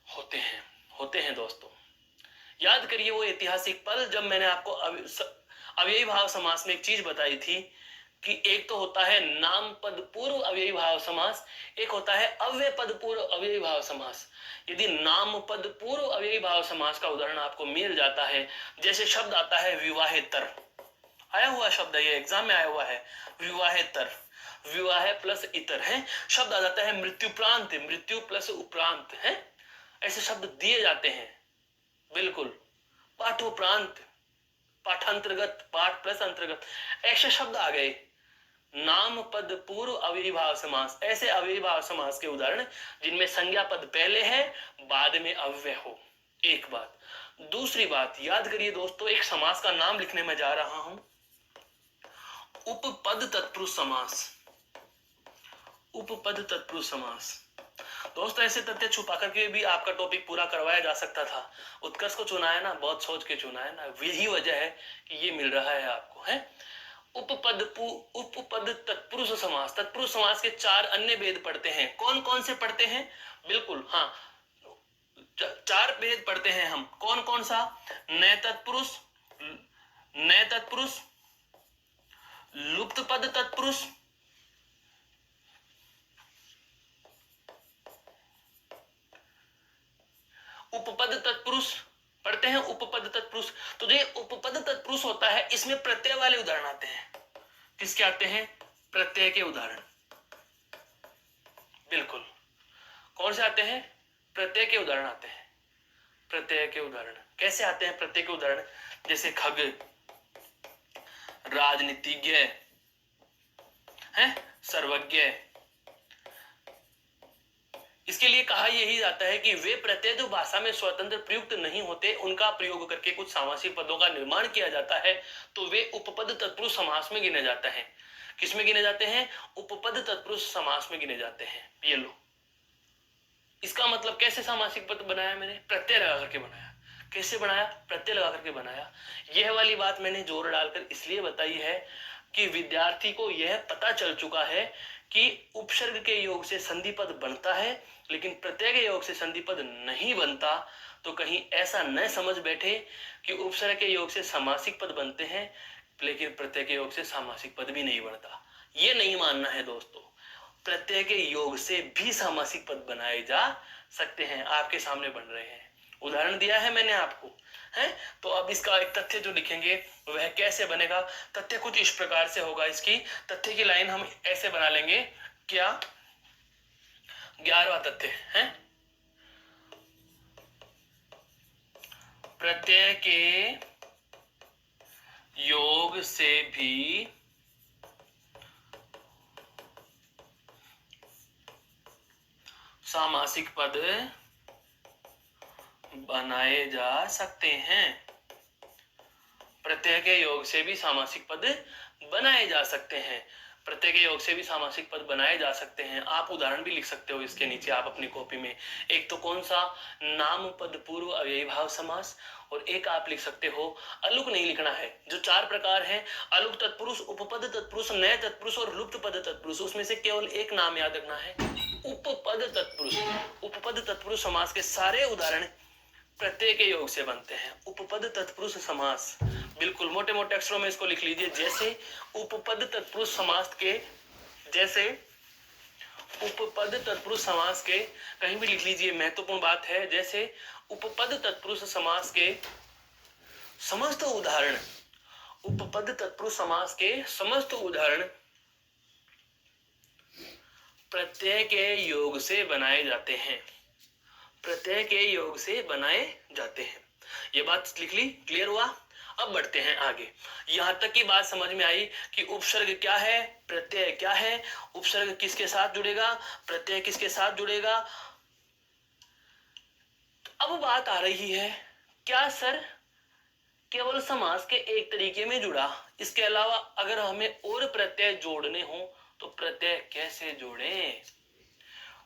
होते हैं, होते हैं दोस्तों। याद करिए वो ऐतिहासिक पल जब मैंने आपको अव्ययी भाव समास में एक चीज बताई थी कि एक तो होता है नाम पद पूर्व अव्ययी भाव समास, एक होता है अव्यय पद पूर्व अव्ययी भाव समास। यदि नाम पद पूर्व अव्ययी भाव समास का उदाहरण आपको मिल जाता है, जैसे शब्द आता है विवाहेतर, आया हुआ शब्द है, ये एग्जाम में आया हुआ है, विवाहेतर, विवाह प्लस इतर है। शब्द आ जाता है मृत्युप्रांत, मृत्यु प्लस उपरांत है, ऐसे शब्द दिए जाते हैं। बिल्कुल, पाठोप्रांत, पाठांतर्गत, पाठ प्लस अंतर्गत, ऐसे शब्द आ गए। नाम पद पूर्व अव्ययी भाव समास, ऐसे अव्ययी भाव समास के उदाहरण जिनमें संज्ञा पद पहले है बाद में अव्यय हो। एक बात। दूसरी बात, याद करिए दोस्तों, एक समास का नाम लिखने में जा रहा हूं, उपपद तत्पुरुष समास, उपपद तत्पुरुष समास। दोस्तों, ऐसे तथ्य छुपा करके भी आपका टॉपिक पूरा करवाया जा सकता था। उत्कर्ष को चुना है ना, बहुत सोच के चुना है ना, यही वजह है कि ये मिल रहा है आपको, है। उपपद तत्पुरुष समास, तत्पुरुष समास के 4 अन्य भेद पढ़ते हैं। कौन कौन से पढ़ते हैं? बिल्कुल, हाँ, 4 भेद पढ़ते हैं हम। कौन कौन सा? न तत्पुरुष, न तत्पुरुष, लुप्त पद तत्पुरुष, उपपद तत्पुरुष पढ़ते हैं। उपपद तत्पुरुष, तो ये उपपद तत्पुरुष होता है, इसमें प्रत्यय वाले उदाहरण आते हैं। किसके आते हैं? प्रत्यय के उदाहरण। बिल्कुल, कौन से आते हैं? प्रत्यय के उदाहरण आते हैं। प्रत्यय के उदाहरण कैसे आते हैं? प्रत्यय के उदाहरण जैसे खग, राजनीतिज्ञ है, सर्वज्ञ। इसके लिए कहा यही जाता है कि वे प्रत्यय जो भाषा में स्वतंत्र प्रयुक्त नहीं होते, उनका प्रयोग करके कुछ सामासिक पदों का निर्माण किया जाता है, तो वे उपपद तत्पुरुष समास में गिने जाते हैं। किसमें गिने जाते हैं? उपपद तत्पुरुष समास में गिने जाते हैं। ये लो, इसका मतलब कैसे सामासिक पद बनाया मैंने? प्रत्यय लगा करके बनाया। कैसे बनाया? प्रत्यय लगा करके बनाया। यह वाली बात मैंने जोर डालकर इसलिए बताई है कि विद्यार्थी को यह पता चल चुका है कि उपसर्ग के योग से संधि पद बनता है, लेकिन प्रत्यय के योग से संधि पद नहीं बनता। तो कहीं ऐसा न समझ बैठे कि उपसर्ग के योग से सामासिक पद बनते हैं, लेकिन प्रत्यय के योग से सामासिक पद भी नहीं बनता। ये नहीं मानना है दोस्तों। प्रत्यय के योग से भी सामासिक पद बनाए जा सकते हैं, आपके सामने बन रहे हैं। उदाहरण दिया है मैंने आपको, है। तो अब इसका एक तथ्य जो लिखेंगे वह कैसे बनेगा? तथ्य कुछ इस प्रकार से होगा। इसकी तथ्य की लाइन हम ऐसे बना लेंगे। क्या? 11वां तथ्य है, प्रत्यय के योग से भी सामासिक पद बनाए जा सकते हैं। प्रत्यय के योग से भी सामासिक पद बनाए जा सकते हैं। प्रत्यय के योग से भी सामासिक पद बनाए जा सकते हैं। आप उदाहरण भी लिख सकते हो इसके नीचे आप अपनी कॉपी में। एक तो कौन सा? नाम पद पूर्व अव्ययी भाव समास। और एक आप लिख सकते हो, अलुक नहीं लिखना है। जो 4 प्रकार हैं, अलुक तत्पुरुष, उपपद तत्पुरुष, नए तत्पुरुष और लुप्त पद तत्पुरुष, उसमें से केवल एक नाम याद रखना है, उपपद तत्पुरुष। उपपद तत्पुरुष समास के सारे उदाहरण प्रत्यय के योग से बनते हैं। उपपद तत्पुरुष समास, बिल्कुल मोटे मोटे अक्षरों में इसको लिख लीजिए। जैसे उपपद तत्पुरुष समास के, जैसे उपपद तत्पुरुष समास के, कहीं भी लिख लीजिए, महत्वपूर्ण बात है। जैसे उपपद तत्पुरुष समास के समस्त उदाहरण, उपपद तत्पुरुष समास के समस्त उदाहरण प्रत्यय के योग से बनाए जाते हैं। प्रत्यय के योग से बनाए जाते हैं। ये बात लिख ली, क्लियर हुआ? अब बढ़ते हैं आगे। यहां तक की बात समझ में आई कि उपसर्ग क्या है, प्रत्यय क्या है, उपसर्ग किसके साथ जुड़ेगा, प्रत्यय किसके साथ जुड़ेगा। अब बात आ रही है, क्या सर केवल समास के एक तरीके में जुड़ा, इसके अलावा अगर हमें और प्रत्यय जोड़ने हो तो प्रत्यय कैसे जोड़ें?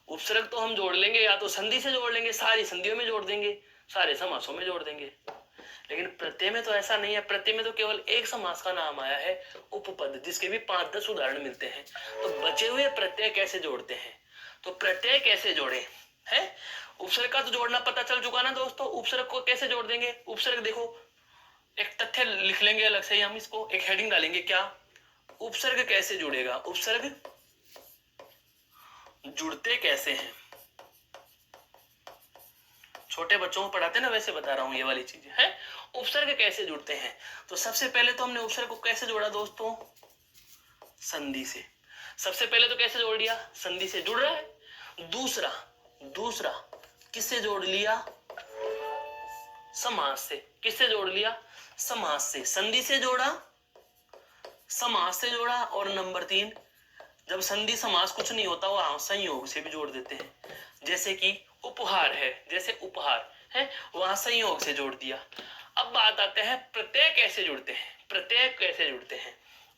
उपसर्ग तो हम जोड़ लेंगे, या तो संधि से जोड़ लेंगे, सारी संधियों में जोड़ देंगे, सारे समासों में जोड़ देंगे। लेकिन प्रत्यय में तो ऐसा नहीं है। प्रत्यय में तो केवल एक समास का नाम आया है, उपपद, जिसके भी 5-10 उदाहरण मिलते हैं। तो बचे हुए प्रत्यय कैसे जोड़ते हैं? तो प्रत्यय कैसे जोड़े है? उपसर्ग का तो जोड़ना पता चल चुका ना दोस्तों। उपसर्ग को कैसे जोड़ देंगे? उपसर्ग देखो, एक तथ्य लिख लेंगे अलग से ही, हम इसको एक हेडिंग डालेंगे। क्या? उपसर्ग कैसे जुड़ेगा? उपसर्ग जुड़ते कैसे हैं? छोटे बच्चों को पढ़ाते ना, वैसे बता रहा हूं ये वाली चीजें है। उपसर्ग कैसे जुड़ते हैं? तो सबसे पहले तो हमने उपसर्ग को कैसे जोड़ा दोस्तों? संधि से। सबसे पहले तो कैसे जोड़ लिया? संधि से जुड़ रहा है। दूसरा किससे जोड़ लिया? समास से। किससे जोड़ लिया? समास से। संधि से जोड़ा, समास से जोड़ा। और नंबर 3, जब संधि समास कुछ नहीं होता, वो संयोग से भी जोड़ देते हैं। जैसे कि उपहार है, जैसे उपहार है, वहां संयोग से जोड़ दिया। अब बात आते हैं प्रत्यय कैसे जुड़ते हैं। प्रत्यय कैसे जुड़ते हैं,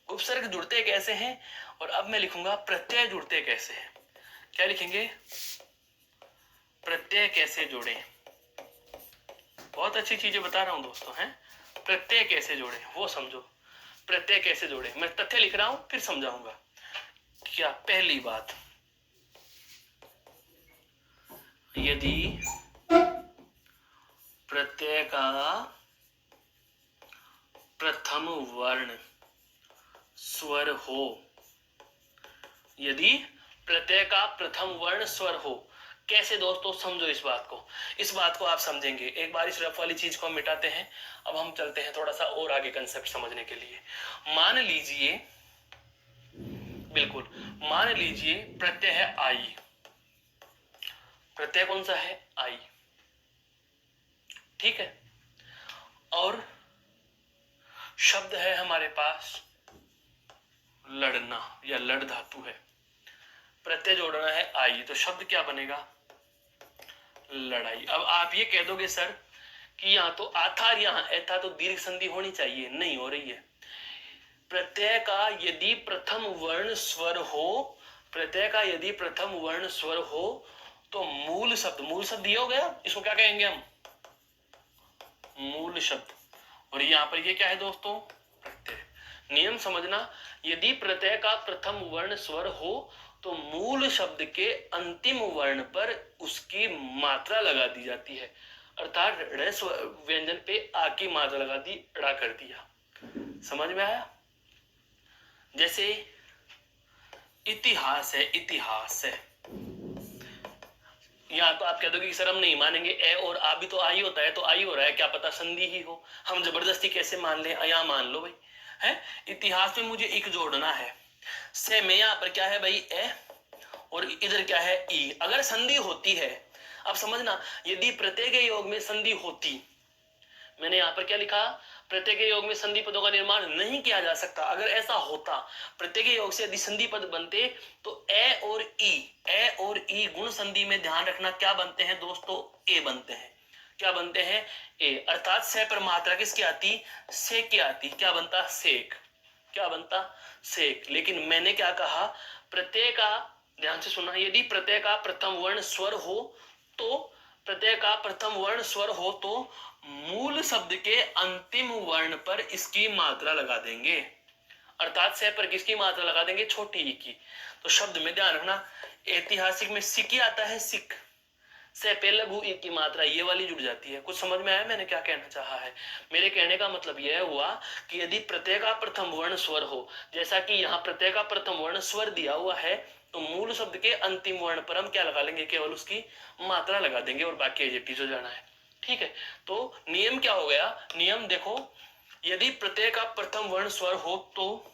उपसर्ग जुड़ते कैसे हैं, और अब मैं लिखूंगा प्रत्यय जुड़ते कैसे हैं। क्या लिखेंगे? प्रत्यय कैसे जोड़े। बहुत अच्छी चीजें बता रहा हूं दोस्तों, हैं। प्रत्यय कैसे जोड़े वो समझो। प्रत्यय कैसे जोड़े, मैं तथ्य लिख रहा हूं, फिर समझाऊंगा। क्या? पहली बात, यदि प्रत्यय का प्रथम वर्ण स्वर हो, यदि प्रत्यय का प्रथम वर्ण स्वर हो। कैसे दोस्तों? समझो इस बात को। इस बात को आप समझेंगे। एक बार इस रफ वाली चीज को हम मिटाते हैं। अब हम चलते हैं थोड़ा सा और आगे कंसेप्ट समझने के लिए। मान लीजिए, बिल्कुल मान लीजिए प्रत्यय है आई। प्रत्यय कौन सा है? आई। ठीक है। और शब्द है हमारे पास लड़ना, या लड़ धातु है, प्रत्यय जोड़ना है आई, तो शब्द क्या बनेगा? लड़ाई। अब आप ये कह दोगे सर कि यहाँ तो आ था और यहाँ ए था, तो दीर्घ संधि होनी चाहिए, नहीं हो रही है। प्रत्यय का यदि प्रथम वर्ण स्वर हो, प्रत्यय का यदि प्रथम वर्ण स्वर हो तो मूल शब्द ये हो गया, इसको क्या कहेंगे हम? मूल शब्द। और यहाँ पर ये क्या है दोस्तों? प्रत्यय। नियम समझना, यदि प्रत्यय का प्रथम वर्ण स्वर हो तो मूल शब्द के अंतिम वर्ण पर उसकी मात्रा लगा दी जाती है, अर्थात व्यंजन पे आ की मात्रा लगा दी, अड़ा कर दिया। समझ में आया? जैसे इतिहास है, इतिहास है, यहाँ तो आप कह दोगे कि सर हम नहीं मानेंगे, ए और आ भी तो आई होता है, तो आई हो रहा है, क्या पता संधि ही हो, हम जबरदस्ती कैसे मान लें? यहाँ मान लो भाई, है इतिहास में मुझे एक जोड़ना है, से में यहाँ पर क्या है भाई? ए, और इधर क्या है? ई। अगर संधि होती है, अब समझना, यदि प्रत्यय के योग में संधि होती, मैंने यहाँ पर क्या लिखा? प्रत्यय के योग में संधि पदों का निर्माण नहीं किया जा सकता। अगर ऐसा होता, प्रत्यय के योग से यदि संधि पद बनते, तो ए और ई गुण संधि में ध्यान रखना क्या बनते हैं दोस्तों? ए बनते हैं। क्या बनते हैं? ए। अर्थात से पर मात्रा किसकी आती? से की आती। क्या बनता? सेक। क्या बनता? सेक। लेकिन मैंने क्या कहा? प्रत्यय का, ध्यान से सुनना, यदि प्रत्यय का प्रथम वर्ण स्वर हो तो, प्रत्यय का प्रथम वर्ण स्वर हो तो मूल शब्द के अंतिम वर्ण पर इसकी मात्रा लगा देंगे, अर्थात से पर किसकी मात्रा लगा देंगे? छोटी ई की। तो शब्द में ध्यान रखना, ऐतिहासिक में सिकी आता है, सिक, से पे लघु ई की मात्रा ये वाली जुड़ जाती है। कुछ समझ में आया मैंने क्या कहना चाहा है? मेरे कहने का मतलब यह हुआ कि यदि प्रत्यय का प्रथम वर्ण स्वर हो, जैसा कि यहाँ प्रत्यय का प्रथम वर्ण स्वर दिया हुआ है, तो मूल शब्द के अंतिम वर्ण पर हम क्या लगा लेंगे? केवल उसकी मात्रा लगा देंगे, और बाकी एडजेक्टिव जो जाना है। ठीक है। तो नियम क्या हो गया? नियम देखो, यदि प्रत्यय का प्रथम वर्ण स्वर हो तो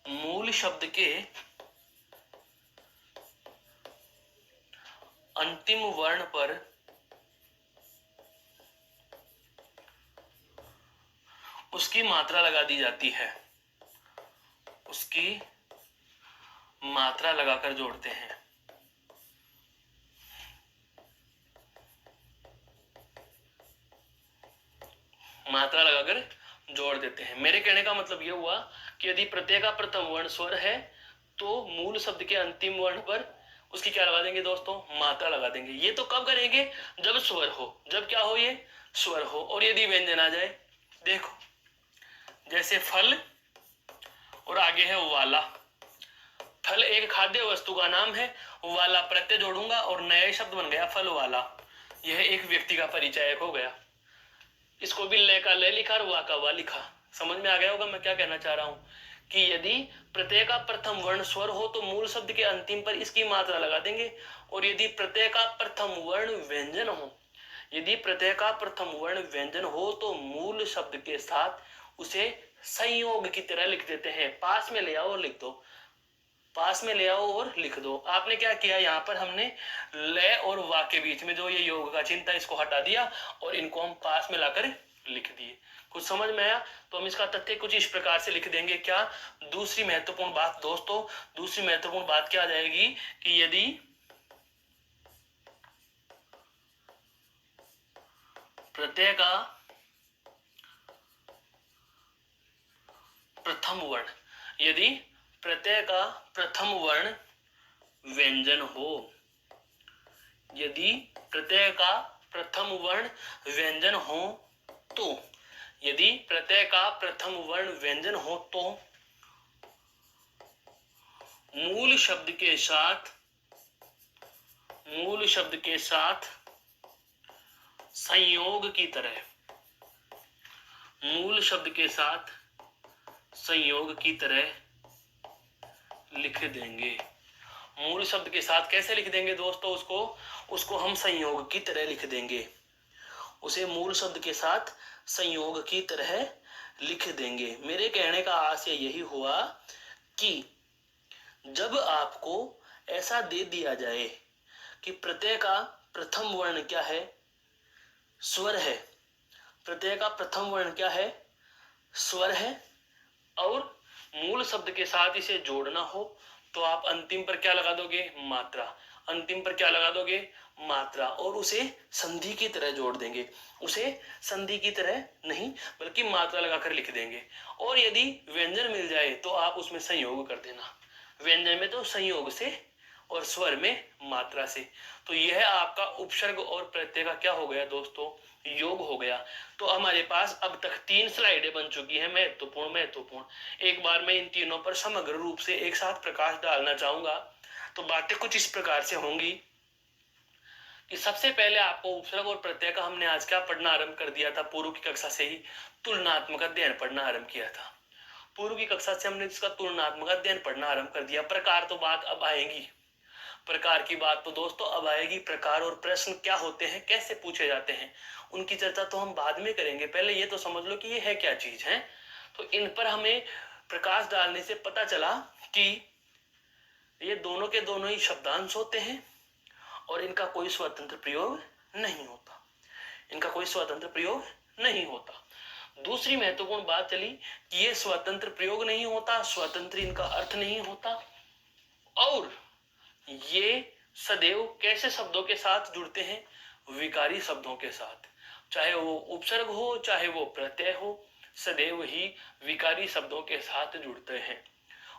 मूल शब्द के अंतिम वर्ण पर उसकी मात्रा लगा दी जाती है, उसकी मात्रा लगाकर जोड़ते हैं। मात्रा लगाकर जोड़ देते हैं। मेरे कहने का मतलब यह हुआ कि यदि प्रत्यय का प्रथम वर्ण स्वर है तो मूल शब्द के अंतिम वर्ण पर उसकी क्या लगा देंगे दोस्तों? मात्रा लगा देंगे। ये तो कब करेंगे? जब स्वर हो। जब क्या हो? ये स्वर हो। और यदि व्यंजन आ जाए, देखो जैसे फल और आगे है वाला। फल एक खाद्य वस्तु का नाम है, वाला प्रत्यय जोड़ूंगा और नया शब्द बन गया फल वाला। यह एक व्यक्ति का परिचय हो गया। इसको भी ले का ले लिखा और वा का वा लिखा। समझ में आ गया होगा मैं क्या कहना चाह रहा हूं? कि यदि प्रत्यय का प्रथम वर्ण स्वर हो तो मूल शब्द के अंतिम पर इसकी मात्रा लगा देंगे, और यदि प्रत्यय का प्रथम वर्ण व्यंजन हो, यदि प्रत्यय का प्रथम वर्ण व्यंजन हो तो मूल शब्द के साथ उसे संयोग की तरह लिख देते हैं। पास में ले आओ और लिख दो, पास में ले आओ और लिख दो। आपने क्या किया? यहाँ पर हमने ले और वा के बीच में जो ये योग का चिन्ह था इसको हटा दिया और इनको हम पास में लाकर लिख दिए। कुछ समझ में आया? तो हम इसका तथ्य कुछ इस प्रकार से लिख देंगे। क्या? दूसरी महत्वपूर्ण बात दोस्तों, दूसरी महत्वपूर्ण बात क्या आ जाएगी कि यदि प्रत्यय का प्रथम वर्ण, यदि प्रत्यय का प्रथम वर्ण व्यंजन हो, यदि प्रत्यय का प्रथम वर्ण व्यंजन हो तो, यदि प्रत्यय का प्रथम वर्ण व्यंजन हो तो मूल शब्द के साथ, मूल शब्द के साथ संयोग की तरह, मूल शब्द के साथ संयोग की तरह लिख देंगे। मूल शब्द के साथ कैसे लिख देंगे दोस्तों? उसको हम संयोग की तरह लिख देंगे, उसे मूल शब्द के साथ संयोग की तरह लिख देंगे। मेरे कहने का आशय यही हुआ कि जब आपको ऐसा दे दिया जाए कि प्रत्यय का प्रथम वर्ण क्या है, स्वर है। प्रत्यय का प्रथम वर्ण क्या है, स्वर है, और मूल शब्द के साथ इसे जोड़ना हो तो आप अंतिम पर क्या लगा दोगे, मात्रा। अंतिम पर क्या लगा दोगे, मात्रा, और उसे संधि की तरह जोड़ देंगे। उसे संधि की तरह नहीं बल्कि मात्रा लगाकर लिख देंगे। और यदि व्यंजन मिल जाए तो आप उसमें संयोग कर देना। व्यंजन में तो संयोग से और स्वर में मात्रा से। तो यह आपका उपसर्ग और प्रत्यय का क्या हो गया दोस्तों, योग हो गया। तो हमारे पास अब तक 3 स्लाइडें बन चुकी हैं महत्वपूर्ण महत्वपूर्ण। एक बार मैं इन तीनों पर समग्र रूप से एक साथ प्रकाश डालना चाहूंगा। तो बातें कुछ इस प्रकार से होंगी कि सबसे पहले आपको उपसर्ग और प्रत्यय का हमने आज क्या पढ़ना आरंभ कर दिया था, पूर्व की कक्षा से ही तुलनात्मक अध्ययन पढ़ना आरंभ किया था। पूर्व की कक्षा से हमने इसका तुलनात्मक अध्ययन पढ़ना आरंभ कर दिया। प्रकार तो बात अब आएगी, प्रकार की बात तो दोस्तों अब आएगी। प्रकार और प्रश्न क्या होते हैं, कैसे पूछे जाते हैं, उनकी चर्चा तो हम बाद में करेंगे। पहले ये तो समझ लो कि ये है क्या चीज है। तो इन पर हमें प्रकाश डालने से पता चला कि ये दोनों के दोनों ही शब्दांश होते हैं और इनका कोई स्वतंत्र प्रयोग नहीं होता। इनका कोई स्वतंत्र प्रयोग नहीं होता। दूसरी महत्वपूर्ण बात चली कि ये स्वतंत्र प्रयोग नहीं होता, स्वतंत्र इनका अर्थ नहीं होता, और ये सदैव कैसे शब्दों के साथ जुड़ते हैं, विकारी शब्दों के साथ। चाहे वो उपसर्ग हो चाहे वो प्रत्यय हो, सदैव ही विकारी शब्दों के साथ जुड़ते हैं।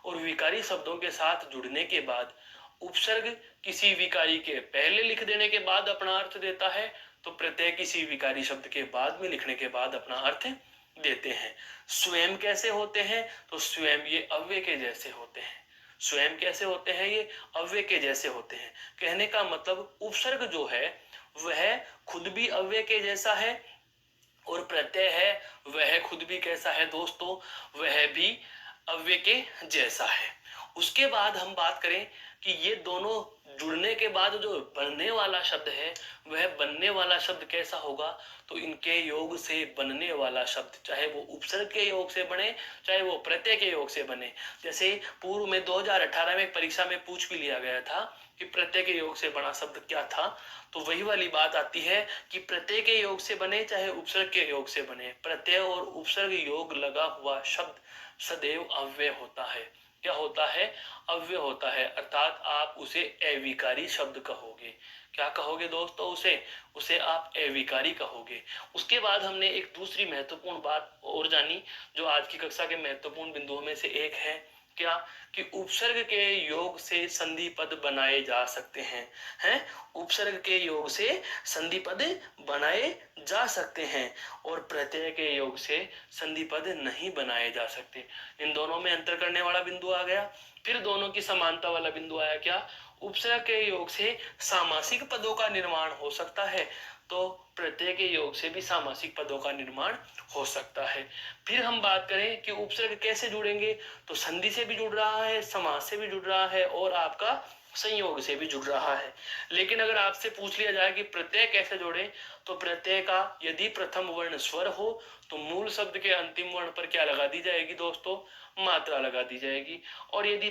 और विकारी शब्दों के साथ जुड़ने के बाद उपसर्ग किसी विकारी के पहले लिख देने के बाद अपना अर्थ देता है, तो प्रत्यय किसी विकारी शब्द के बाद में लिखने के बाद अपना अर्थ देते हैं। स्वयं कैसे होते हैं, तो स्वयं ये अव्यय के जैसे होते हैं। स्वयं कैसे होते हैं, ये अव्यय के जैसे होते हैं। कहने का मतलब उपसर्ग जो है वह खुद भी अव्यय के जैसा है, और प्रत्यय है वह खुद भी कैसा है दोस्तों, वह भी अव्यय के जैसा है। उसके बाद हम बात करें कि ये दोनों जुड़ने के बाद जो बनने वाला शब्द है वह बनने वाला शब्द कैसा होगा, तो इनके योग से बनने वाला शब्द, चाहे वो उपसर्ग के योग से बने चाहे वो प्रत्यय के योग से बने। जैसे पूर्व में 2018 में एक परीक्षा में पूछ भी लिया गया था कि प्रत्यय के योग से बना शब्द क्या था, तो वही वाली बात आती है कि प्रत्यय के योग से बने चाहे उपसर्ग के योग से बने, प्रत्यय और उपसर्ग योग लगा हुआ शब्द सदैव अव्यय होता है। क्या होता है, अव्यय होता है, अर्थात आप उसे अविकारी शब्द कहोगे। क्या कहोगे दोस्तों, उसे आप अविकारी कहोगे। उसके बाद हमने एक दूसरी महत्वपूर्ण बात और जानी जो आज की कक्षा के महत्वपूर्ण बिंदुओं में से एक है। क्या, कि उपसर्ग के योग से संधि पद बनाए जा सकते हैं उपसर्ग के योग से संधि पद बनाए जा सकते हैं, और प्रत्यय के योग से संधि पद नहीं बनाए जा सकते। इन दोनों में अंतर करने वाला बिंदु आ गया। फिर दोनों की समानता वाला बिंदु आया, क्या, उपसर्ग के योग से सामासिक पदों का निर्माण हो सकता है, तो प्रत्यय के योग से भी सामासिक पदों का निर्माण हो सकता है। फिर हम बात करें कि उपसर्ग कैसे जुड़ेंगे, तो संधि से भी जुड़ रहा है, समास से भी जुड़ रहा है, और आपका संयोग से भी जुड़ रहा है। लेकिन अगर आपसे पूछ लिया जाए कि प्रत्यय कैसे जोड़े, तो प्रत्यय का यदि प्रथम वर्ण स्वर हो तो मूल शब्द के अंतिम वर्ण पर क्या लगा दी जाएगी दोस्तों, मात्रा लगा दी जाएगी। और यदि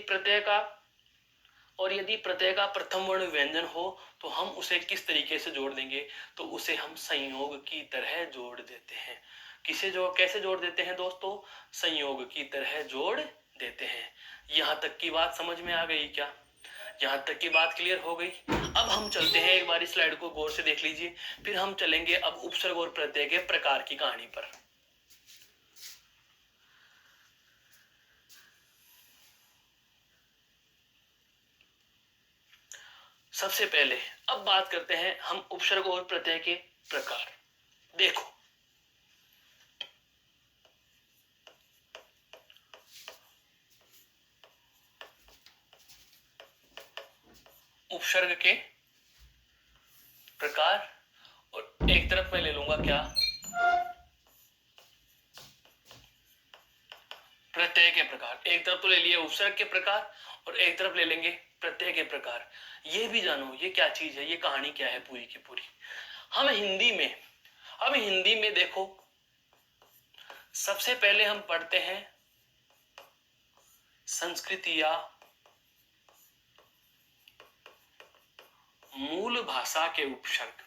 प्रत्यय का प्रथम वर्ण व्यंजन हो तो हम उसे किस तरीके से जोड़ देंगे, तो उसे हम संयोग की तरह जोड़ देते हैं। कैसे जोड़ देते हैं दोस्तों, संयोग की तरह जोड़ देते हैं। यहाँ तक की बात समझ में आ गई क्या, यहाँ तक की बात क्लियर हो गई। अब हम चलते हैं, एक बार इस स्लाइड को गौर से देख लीजिए, फिर हम चलेंगे अब उपसर्ग और प्रत्यय के प्रकार की कहानी पर। सबसे पहले अब बात करते हैं हम उपसर्ग और प्रत्यय के प्रकार। देखो, उपसर्ग के प्रकार, और एक तरफ मैं ले लूंगा क्या, प्रत्यय के प्रकार। एक तरफ तो ले लिए उपसर्ग के प्रकार और एक तरफ ले लेंगे प्रत्यय के प्रकार। ये भी जानो ये क्या चीज है, ये कहानी क्या है पूरी की पूरी। हम हिंदी में देखो, सबसे पहले हम पढ़ते हैं संस्कृत या मूल भाषा के उपसर्ग।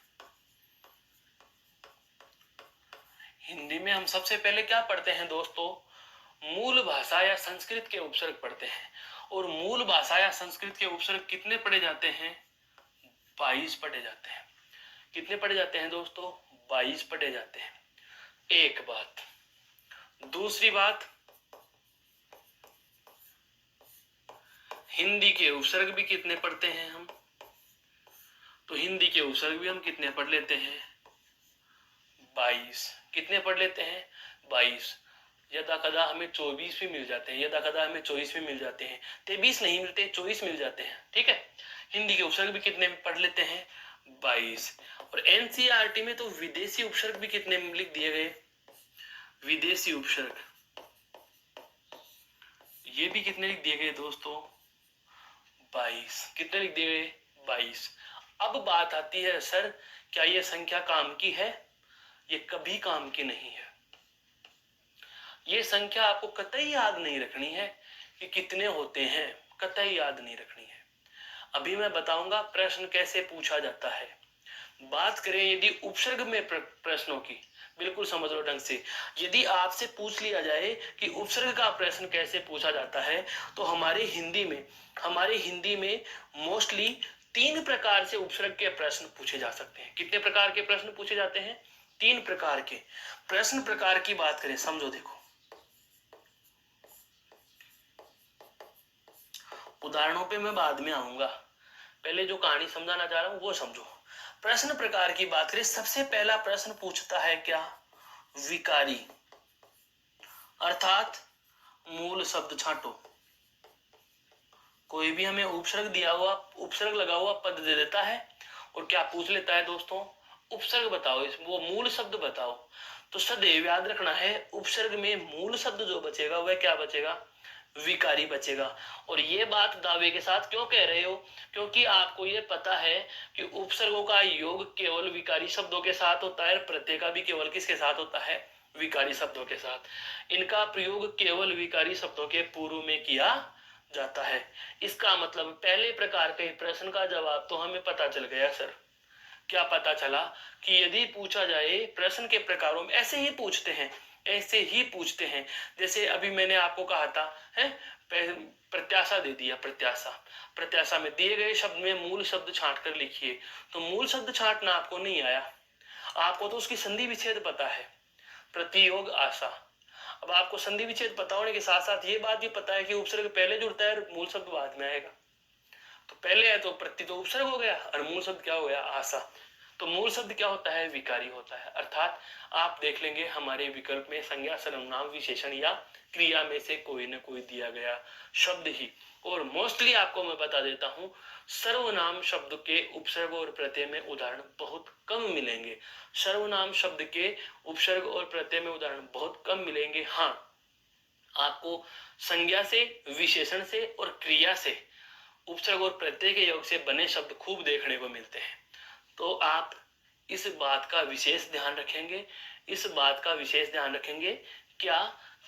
हिंदी में हम सबसे पहले क्या पढ़ते हैं दोस्तों? मूल भाषा या संस्कृत के उपसर्ग पढ़ते हैं। और मूल भाषा या संस्कृत के उपसर्ग कितने पढ़े जाते हैं? 22 पढ़े जाते हैं। कितने पढ़े जाते हैं दोस्तों? 22 पढ़े जाते हैं। एक बात। दूसरी बात, हिंदी के उपसर्ग भी कितने पढ़ते हैं हम? तो हिंदी के उपसर्ग भी हम कितने पढ़ लेते हैं? 22। कितने पढ़ लेते हैं? 22। यदा कदा हमें 24 भी मिल जाते हैं, यदा कदा हमें 24 भी मिल जाते हैं, 23 नहीं मिलते, 24 मिल जाते हैं। ठीक है, हिंदी के उपसर्ग भी कितने पढ़ लेते हैं? 22। और एनसीईआरटी में तो विदेशी उपसर्ग भी कितने लिख दिए गए? विदेशी उपसर्ग ये भी कितने लिख दिए गए दोस्तों? 22। कितने लिख दिए गए? 22। अब बात आती है, सर क्या ये संख्या काम की है? ये कभी काम की नहीं है। ये संख्या आपको कतई याद नहीं रखनी है कि कितने होते हैं, कतई याद नहीं रखनी है। अभी मैं बताऊंगा प्रश्न कैसे पूछा जाता है। बात करें यदि उपसर्ग में प्रश्नों की, बिल्कुल समझ लो ढंग से। यदि आपसे पूछ लिया जाए कि उपसर्ग का प्रश्न कैसे पूछा जाता है, तो हमारे हिंदी में मोस्टली 3 प्रकार से उपसर्ग के प्रश्न पूछे जा सकते हैं। कितने प्रकार के प्रश्न पूछे जाते हैं? 3 प्रकार के प्रश्न। प्रकार की बात करें, समझो देखो, उदाहरणों पे मैं बाद में आऊंगा, पहले जो कहानी समझाना चाह रहा हूं वो समझो। प्रश्न प्रकार की बात करें, सबसे पहला प्रश्न पूछता है क्या? विकारी, अर्थात मूल शब्द छांटो। कोई भी हमें उपसर्ग दिया हुआ, उपसर्ग लगा हुआ पद दे देता है और क्या पूछ लेता है दोस्तों? उपसर्ग बताओ, वो मूल शब्द बताओ। तो सदैव याद रखना है, उपसर्ग में मूल शब्द जो बचेगा वह क्या बचेगा? विकारी बचेगा। और ये बात दावे के साथ क्यों कह रहे हो? क्योंकि आपको ये पता है कि उपसर्गों का योग केवल विकारी शब्दों के साथ होता है, प्रत्यय का भी केवल किसके साथ होता है? विकारी शब्दों के साथ। इनका प्रयोग केवल विकारी शब्दों के पूर्व में किया जाता है। इसका मतलब पहले प्रकार के प्रश्न का जवाब तो हमें पता चल गया सर। क्या पता चला? कि यदि पूछा जाए प्रश्न के प्रकारों में, ऐसे ही पूछते हैं जैसे अभी मैंने आपको कहा था, है प्रत्याशा दे दिया। प्रत्याशा में दिए गए शब्द में मूल शब्द छांट कर लिखिए। तो मूल शब्द छांटना आपको नहीं आया, आपको तो उसकी संधि विच्छेद पता है, प्रतियोग आशा। अब आपको संधि विच्छेद पता होने के साथ साथ ये बात भी पता है कि उपसर्ग पहले जुड़ता है और मूल शब्द बाद में आएगा। तो पहले है तो प्रति तो उपसर्ग हो गया और मूल शब्द क्या हो गया? आशा। तो मूल शब्द क्या होता है? विकारी होता है। अर्थात आप देख लेंगे हमारे विकल्प में संज्ञा, सर्वनाम, विशेषण या क्रिया में से कोई न कोई दिया गया शब्द ही। और मोस्टली आपको मैं बता देता हूं, सर्वनाम शब्द के उपसर्ग और प्रत्यय में उदाहरण बहुत कम मिलेंगे। सर्वनाम शब्द के उपसर्ग और प्रत्यय में उदाहरण बहुत कम मिलेंगे। हाँ, आपको संज्ञा से, विशेषण से और क्रिया से, उपसर्ग और प्रत्यय के योग से बने शब्द खूब देखने को मिलते हैं। तो आप इस बात का विशेष ध्यान रखेंगे क्या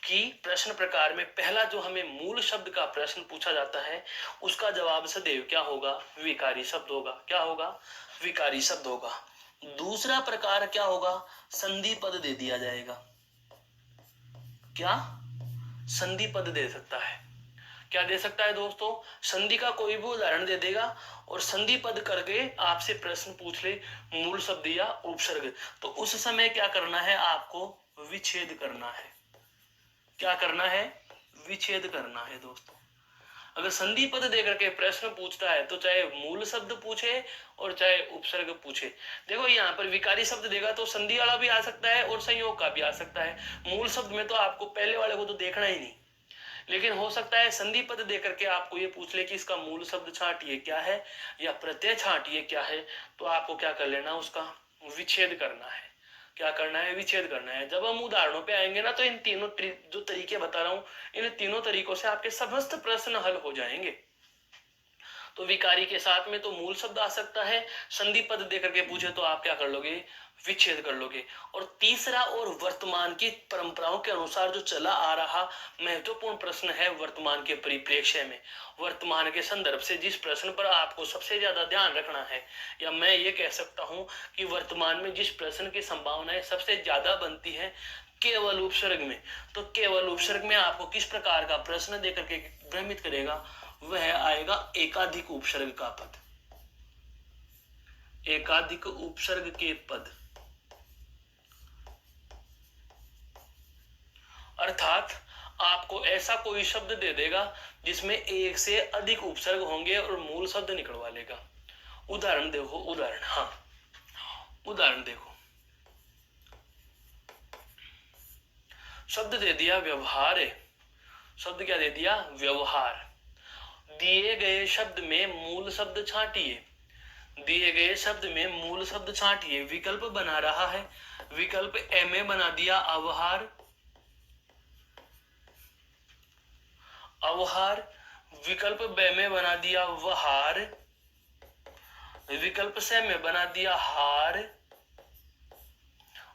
कि प्रश्न प्रकार में पहला जो हमें मूल शब्द का प्रश्न पूछा जाता है उसका जवाब सदैव क्या होगा? विकारी शब्द होगा। क्या होगा? विकारी शब्द होगा। दूसरा प्रकार क्या होगा? संधि पद दे दिया जाएगा। क्या? संधि पद दे सकता है। क्या दे सकता है दोस्तों? संधि का कोई भी उदाहरण दे देगा और संधि पद करके आपसे प्रश्न पूछ ले, मूल शब्द या उपसर्ग, तो उस समय क्या करना है? आपको विच्छेद करना है। क्या करना है? विच्छेद करना है दोस्तों। अगर संधि पद देकर के प्रश्न पूछता है तो चाहे मूल शब्द पूछे और चाहे उपसर्ग पूछे, देखो यहाँ पर विकारी शब्द देगा तो संधि वाला भी आ सकता है और संयोग का भी आ सकता है। मूल शब्द में तो आपको पहले वाले को तो देखना ही नहीं, लेकिन हो सकता है संधि पद देकर के आपको ये पूछ ले कि इसका मूल शब्द छांटिए क्या है या प्रत्यय छांटिए क्या है, तो आपको क्या कर लेना? उसका विच्छेद करना है। क्या करना है? विच्छेद करना है। जब हम उदाहरणों पे आएंगे ना, तो इन तीनों जो तरीके बता रहा हूं, इन तीनों तरीकों से आपके समस्त प्रश्न हल हो जाएंगे। तो विकारी के साथ में तो मूल शब्द आ सकता है, संधि पद दे करके पूछे तो आप क्या कर लोगे, विच्छेद कर लोगे। और तीसरा और वर्तमान की परंपराओं के अनुसार जो चला आ रहा महत्वपूर्ण प्रश्न है वर्तमान के परिप्रेक्ष्य में, वर्तमान के संदर्भ से जिस प्रश्न पर आपको सबसे ज्यादा ध्यान रखना है, या मैं ये कह सकता हूं कि वर्तमान में जिस प्रश्न की संभावनाएं सबसे ज्यादा बनती है केवल उपसर्ग में, तो केवल उपसर्ग में आपको किस प्रकार का प्रश्न देकर के भ्रमित करेगा, वह आएगा एकाधिक उपसर्ग का पद, एकाधिक उपसर्ग के पद। अर्थात आपको ऐसा कोई शब्द दे देगा जिसमें एक से अधिक उपसर्ग होंगे और मूल शब्द निकलवा लेगा। उदाहरण देखो, उदाहरण, हाँ उदाहरण देखो, शब्द दे दिया व्यवहार है, शब्द क्या दे दिया, व्यवहार। दिए गए शब्द में मूल शब्द छांटिए, दिए गए शब्द में मूल शब्द छांटिए, विकल्प बना रहा है, विकल्प ए में बना दिया अवहार, अवहार, विकल्प ब में बना दिया वहार, विकल्प से में बना दिया हार,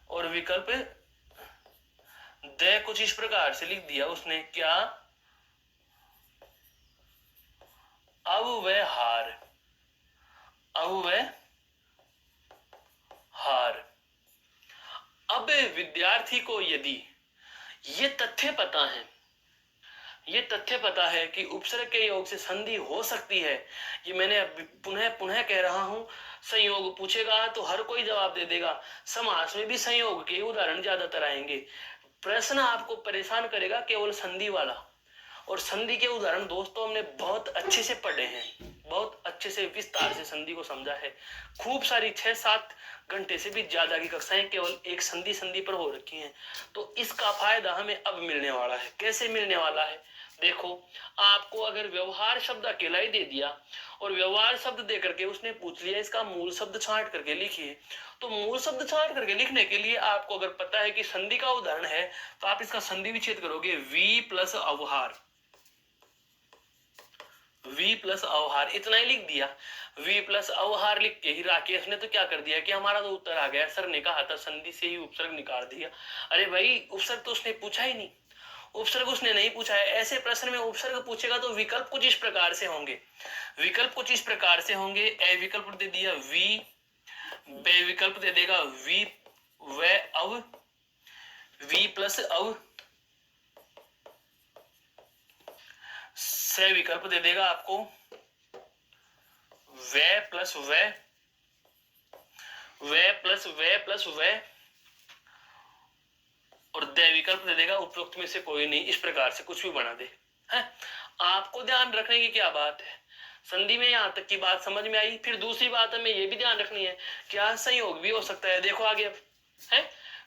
और विकल्प द कुछ इस प्रकार से लिख दिया उसने, क्या, अब वह हार, अब वह हार। अब विद्यार्थी को यदि ये तथ्य पता है, ये तथ्य पता है कि उपसर्ग के योग से संधि हो सकती है, ये मैंने पुनः पुनः कह रहा हूं, संयोग पूछेगा तो हर कोई जवाब दे देगा, समास में भी संयोग के उदाहरण ज्यादातर आएंगे। प्रश्न आपको परेशान करेगा केवल संधि वाला, और संधि के उदाहरण दोस्तों हमने बहुत अच्छे से पढ़े हैं, बहुत अच्छे से विस्तार से संधि को समझा है। खूब सारी 6-7 घंटे से भी ज्यादा की कक्षाएं केवल एक संधि पर हो रखी हैं। तो इसका फायदा हमें अब मिलने वाला है। कैसे मिलने वाला है, देखो, आपको अगर व्यवहार शब्द अकेला ही दे दिया और व्यवहार शब्द दे करके उसने पूछ लिया इसका मूल शब्द छांट करके लिखिए, तो मूल शब्द छांट करके लिखने के लिए आपको अगर पता है कि संधि का उदाहरण है तो आप इसका संधि विच्छेद करोगे, वी प्लस अवहार, वी प्लस अवहार, इतना ही लिख दिया। वी प्लस अवहार लिख के ही राकेश ने तो क्या कर दिया कि हमारा तो उत्तर आ गया, सर ने कहा था संधि से ही उपसर्ग निकाल दिया। अरे भाई, उपसर्ग तो उसने पूछा ही नहीं, उपसर्ग उसने नहीं पूछा है। ऐसे प्रश्न में उपसर्ग पूछेगा तो विकल्प कुछ इस प्रकार से होंगे, विकल्प कुछ इस प्रकार से होंगे, ए विकल्प दे दिया वी, बे विकल्प दे देगा वी व अव, वी प्लस अव, से विकल्प दे देगा आपको व प्लस व, व प्लस व प्लस व, और द विकल्प दे देगा उपरोक्त में से कोई नहीं। इस प्रकार से कुछ भी बना दे है। आपको ध्यान रखने की क्या बात है, संधि में यहां तक की बात समझ में आई। फिर दूसरी बात हमें ये भी ध्यान रखनी है, क्या संयोग भी हो सकता है। देखो आगे है,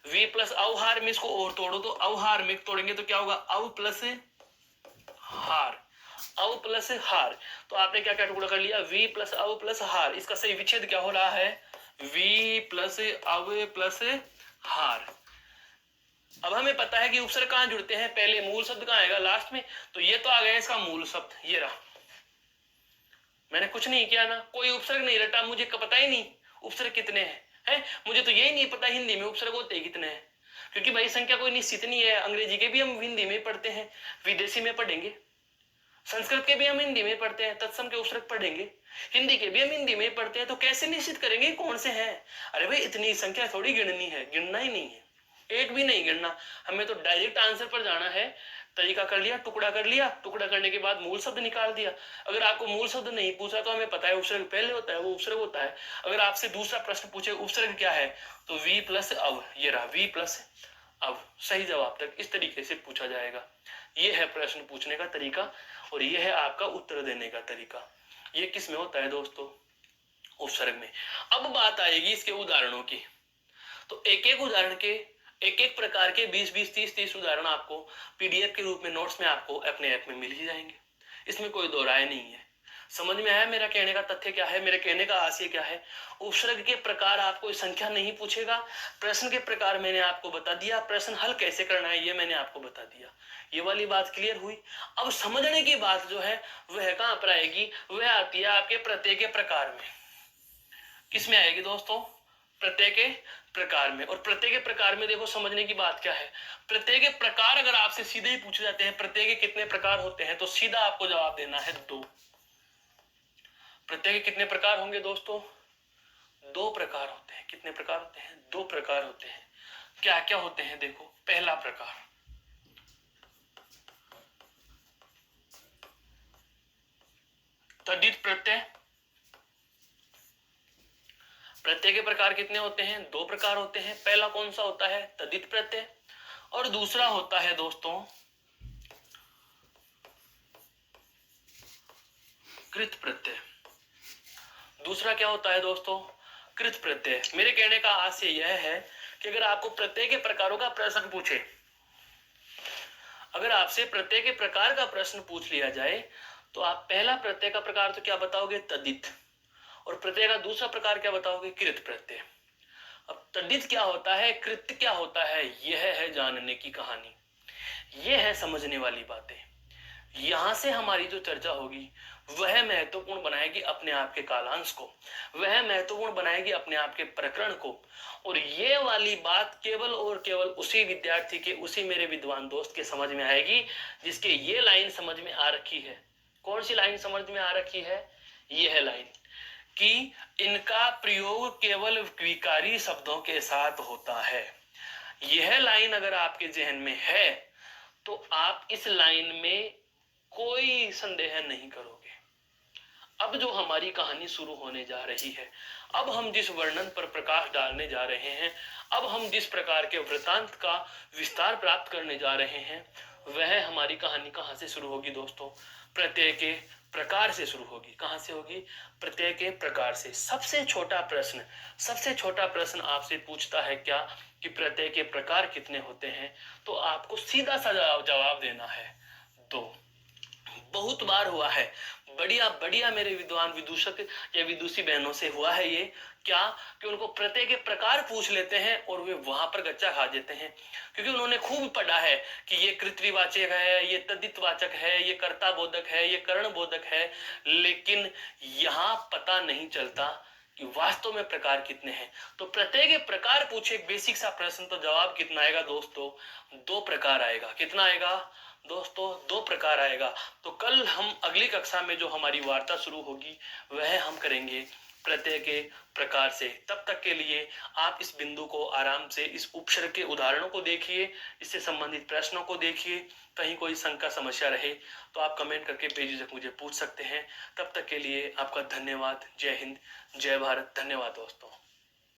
वी प्लस अवहार में इसको और तोड़ो, तो अवहार में तोड़ेंगे तो क्या होगा, अव प्लस हार, अव प्लस हार। तो आपने क्या क्या टुकड़ा कर लिया, वी प्लस अव प्लस हार। इसका सही विच्छेद क्या हो रहा है, वी प्लस अव प्लस हार। अब हमें पता है कि उपसर्ग कहां जुड़ते हैं, पहले मूल शब्द कहां आएगा, लास्ट में। तो ये तो आ गया इसका मूल शब्द, ये रहा। मैंने कुछ नहीं किया ना, कोई उपसर्ग नहीं रटा, मुझे पता ही नहीं उपसर्ग कितने हैं, मुझे तो यही नहीं पता हिंदी में उपसर्ग होते कितने हैं, क्योंकि भाई संख्या कोई निश्चित नहीं है। अंग्रेजी के भी हम हिंदी में पढ़ते हैं, विदेशी में पढ़ेंगे, संस्कृत के भी हम हिंदी में पढ़ते हैं, तत्सम के उपसर्ग पढ़ेंगे, हिंदी के भी हम हिंदी में पढ़ते हैं, तो कैसे निश्चित करेंगे कौन से हैं। अरे भाई, इतनी संख्या थोड़ी गिननी है, गिनना ही नहीं है, एक भी नहीं गिनना, हमें तो डायरेक्ट आंसर पर जाना है। तरीका कर लिया, टुकड़ा कर लिया, टुकड़ा करने के बाद मूल शब्द निकाल दिया। अगर आपको मूल शब्द नहीं पूछा तो हमें पता है उपसर्ग पहले होता है, वो उपसर्ग होता है। अगर आपसे दूसरा प्रश्न पूछे उपसर्ग क्या है, तो वी प्लस अव, ये रहा वी प्लस अव, सही जवाब तक इस तरीके से पूछा जाएगा। ये है प्रश्न पूछने का तरीका, और ये है आपका उत्तर देने का तरीका। ये किस में होता है दोस्तों, उपसर्ग में। अब बात आएगी इसके उदाहरणों की, तो एक एक उदाहरण के एक एक प्रकार के 20-20, 30-30 उदाहरण आपको पीडीएफ के रूप में नोट्स में आपको अपने ऐप में मिल ही जाएंगे, इसमें कोई दो राय नहीं है। समझ में आया मेरा कहने का तथ्य क्या है, मेरे कहने का आशय क्या है। उपसर्ग के प्रकार आपको संख्या नहीं पूछेगा, प्रश्न के प्रकार मैंने आपको बता दिया, प्रश्न हल कैसे करना है ये मैंने आपको बता दिया। ये वाली बात क्लियर हुई। अब समझने की बात जो है वह कहां पर आएगी, वह आती है आपके प्रत्यय के प्रकार में। किसमें आएगी दोस्तों, प्रत्यय के प्रकार में। और प्रत्यय के प्रकार में देखो समझने की बात क्या है, प्रत्यय के प्रकार अगर आपसे सीधे ही पूछे जाते हैं प्रत्यय के कितने प्रकार होते हैं, तो सीधा आपको जवाब देना है 2। प्रत्यय के कितने प्रकार होंगे दोस्तों, 2 प्रकार होते हैं। कितने प्रकार होते हैं, 2 प्रकार होते हैं। क्या क्या होते हैं देखो, पहला प्रकार तद्धित प्रत्यय। प्रत्यय के प्रकार कितने होते हैं, 2 प्रकार होते हैं। पहला कौन सा होता है, तद्धित प्रत्यय, और दूसरा होता है दोस्तों कृत प्रत्यय। दूसरा क्या होता है दोस्तों, कृत प्रत्यय। मेरे कहने का आशय यह है कि अगर आपको प्रत्यय के प्रकारों का प्रश्न पूछे, अगर आपसे प्रत्यय के प्रकार का प्रश्न पूछ लिया जाए तो आप पहला प्रत्यय का प्रकार तो क्या बताओगे, तद्धित, और प्रत्यय का दूसरा प्रकार क्या बताओगे, कृत प्रत्यय। अब तद्धित क्या होता है, कृत क्या होता है, यह है जानने की कहानी, यह है समझने वाली बातें। यहां से हमारी जो चर्चा होगी वह महत्वपूर्ण बनाएगी अपने आप के कालांश को, वह महत्वपूर्ण बनाएगी अपने आप के प्रकरण को। और ये वाली बात केवल और केवल उसी विद्यार्थी के, उसी मेरे विद्वान दोस्त के समझ में आएगी जिसके ये लाइन समझ में आ रखी है। कौन सी लाइन समझ में आ रखी है, यह लाइन कि इनका प्रयोग केवल विकारी शब्दों के साथ होता है। यह लाइन अगर आपके जहन में है तो आप इस लाइन में कोई संदेह नहीं करोगे। अब जो हमारी कहानी शुरू होने जा रही है, अब हम जिस वर्णन पर प्रकाश डालने जा रहे हैं, अब हम जिस प्रकार के वृतांत का विस्तार प्राप्त करने जा रहे हैं, वह हमारी कहानी कहां से शुरू होगी दोस्तों, प्रत्यय के प्रकार से शुरू होगी। कहां से होगी, प्रत्यय के प्रकार से। सबसे छोटा प्रश्न आपसे पूछता है क्या, कि प्रत्यय के प्रकार कितने होते हैं, तो आपको सीधा सा जवाब देना है 2। बहुत बार हुआ है, बढ़िया बढ़िया मेरे विद्वान विदूषक या विदुषी बहनों से हुआ है ये, क्या कि उनको प्रत्यय के प्रकार पूछ लेते हैं और वे वहां पर गच्चा खा देते हैं, क्योंकि उन्होंने खूब पढ़ा है कि ये कृतवाचक है, ये तद्धितवाचक है, ये कर्ता बोधक है, ये कर्ण बोधक है, लेकिन यहाँ पता नहीं चलता कि वास्तव में प्रकार कितने हैं। तो प्रत्यय के प्रकार पूछे बेसिक सा प्रश्न, तो जवाब कितना आएगा दोस्तों, 2 प्रकार आएगा। कितना आएगा दोस्तों, 2 प्रकार आएगा। तो कल हम अगली कक्षा में जो हमारी वार्ता शुरू होगी वह हम करेंगे प्रत्यय के प्रकार से। तब तक के लिए आप इस बिंदु को आराम से, इस उपसर्ग के उदाहरणों को देखिए, इससे संबंधित प्रश्नों को देखिए। कहीं कोई शंका समस्या रहे तो आप कमेंट करके बेझिझक मुझे पूछ सकते हैं। तब तक के लिए आपका धन्यवाद। जय हिंद, जय भारत। धन्यवाद दोस्तों।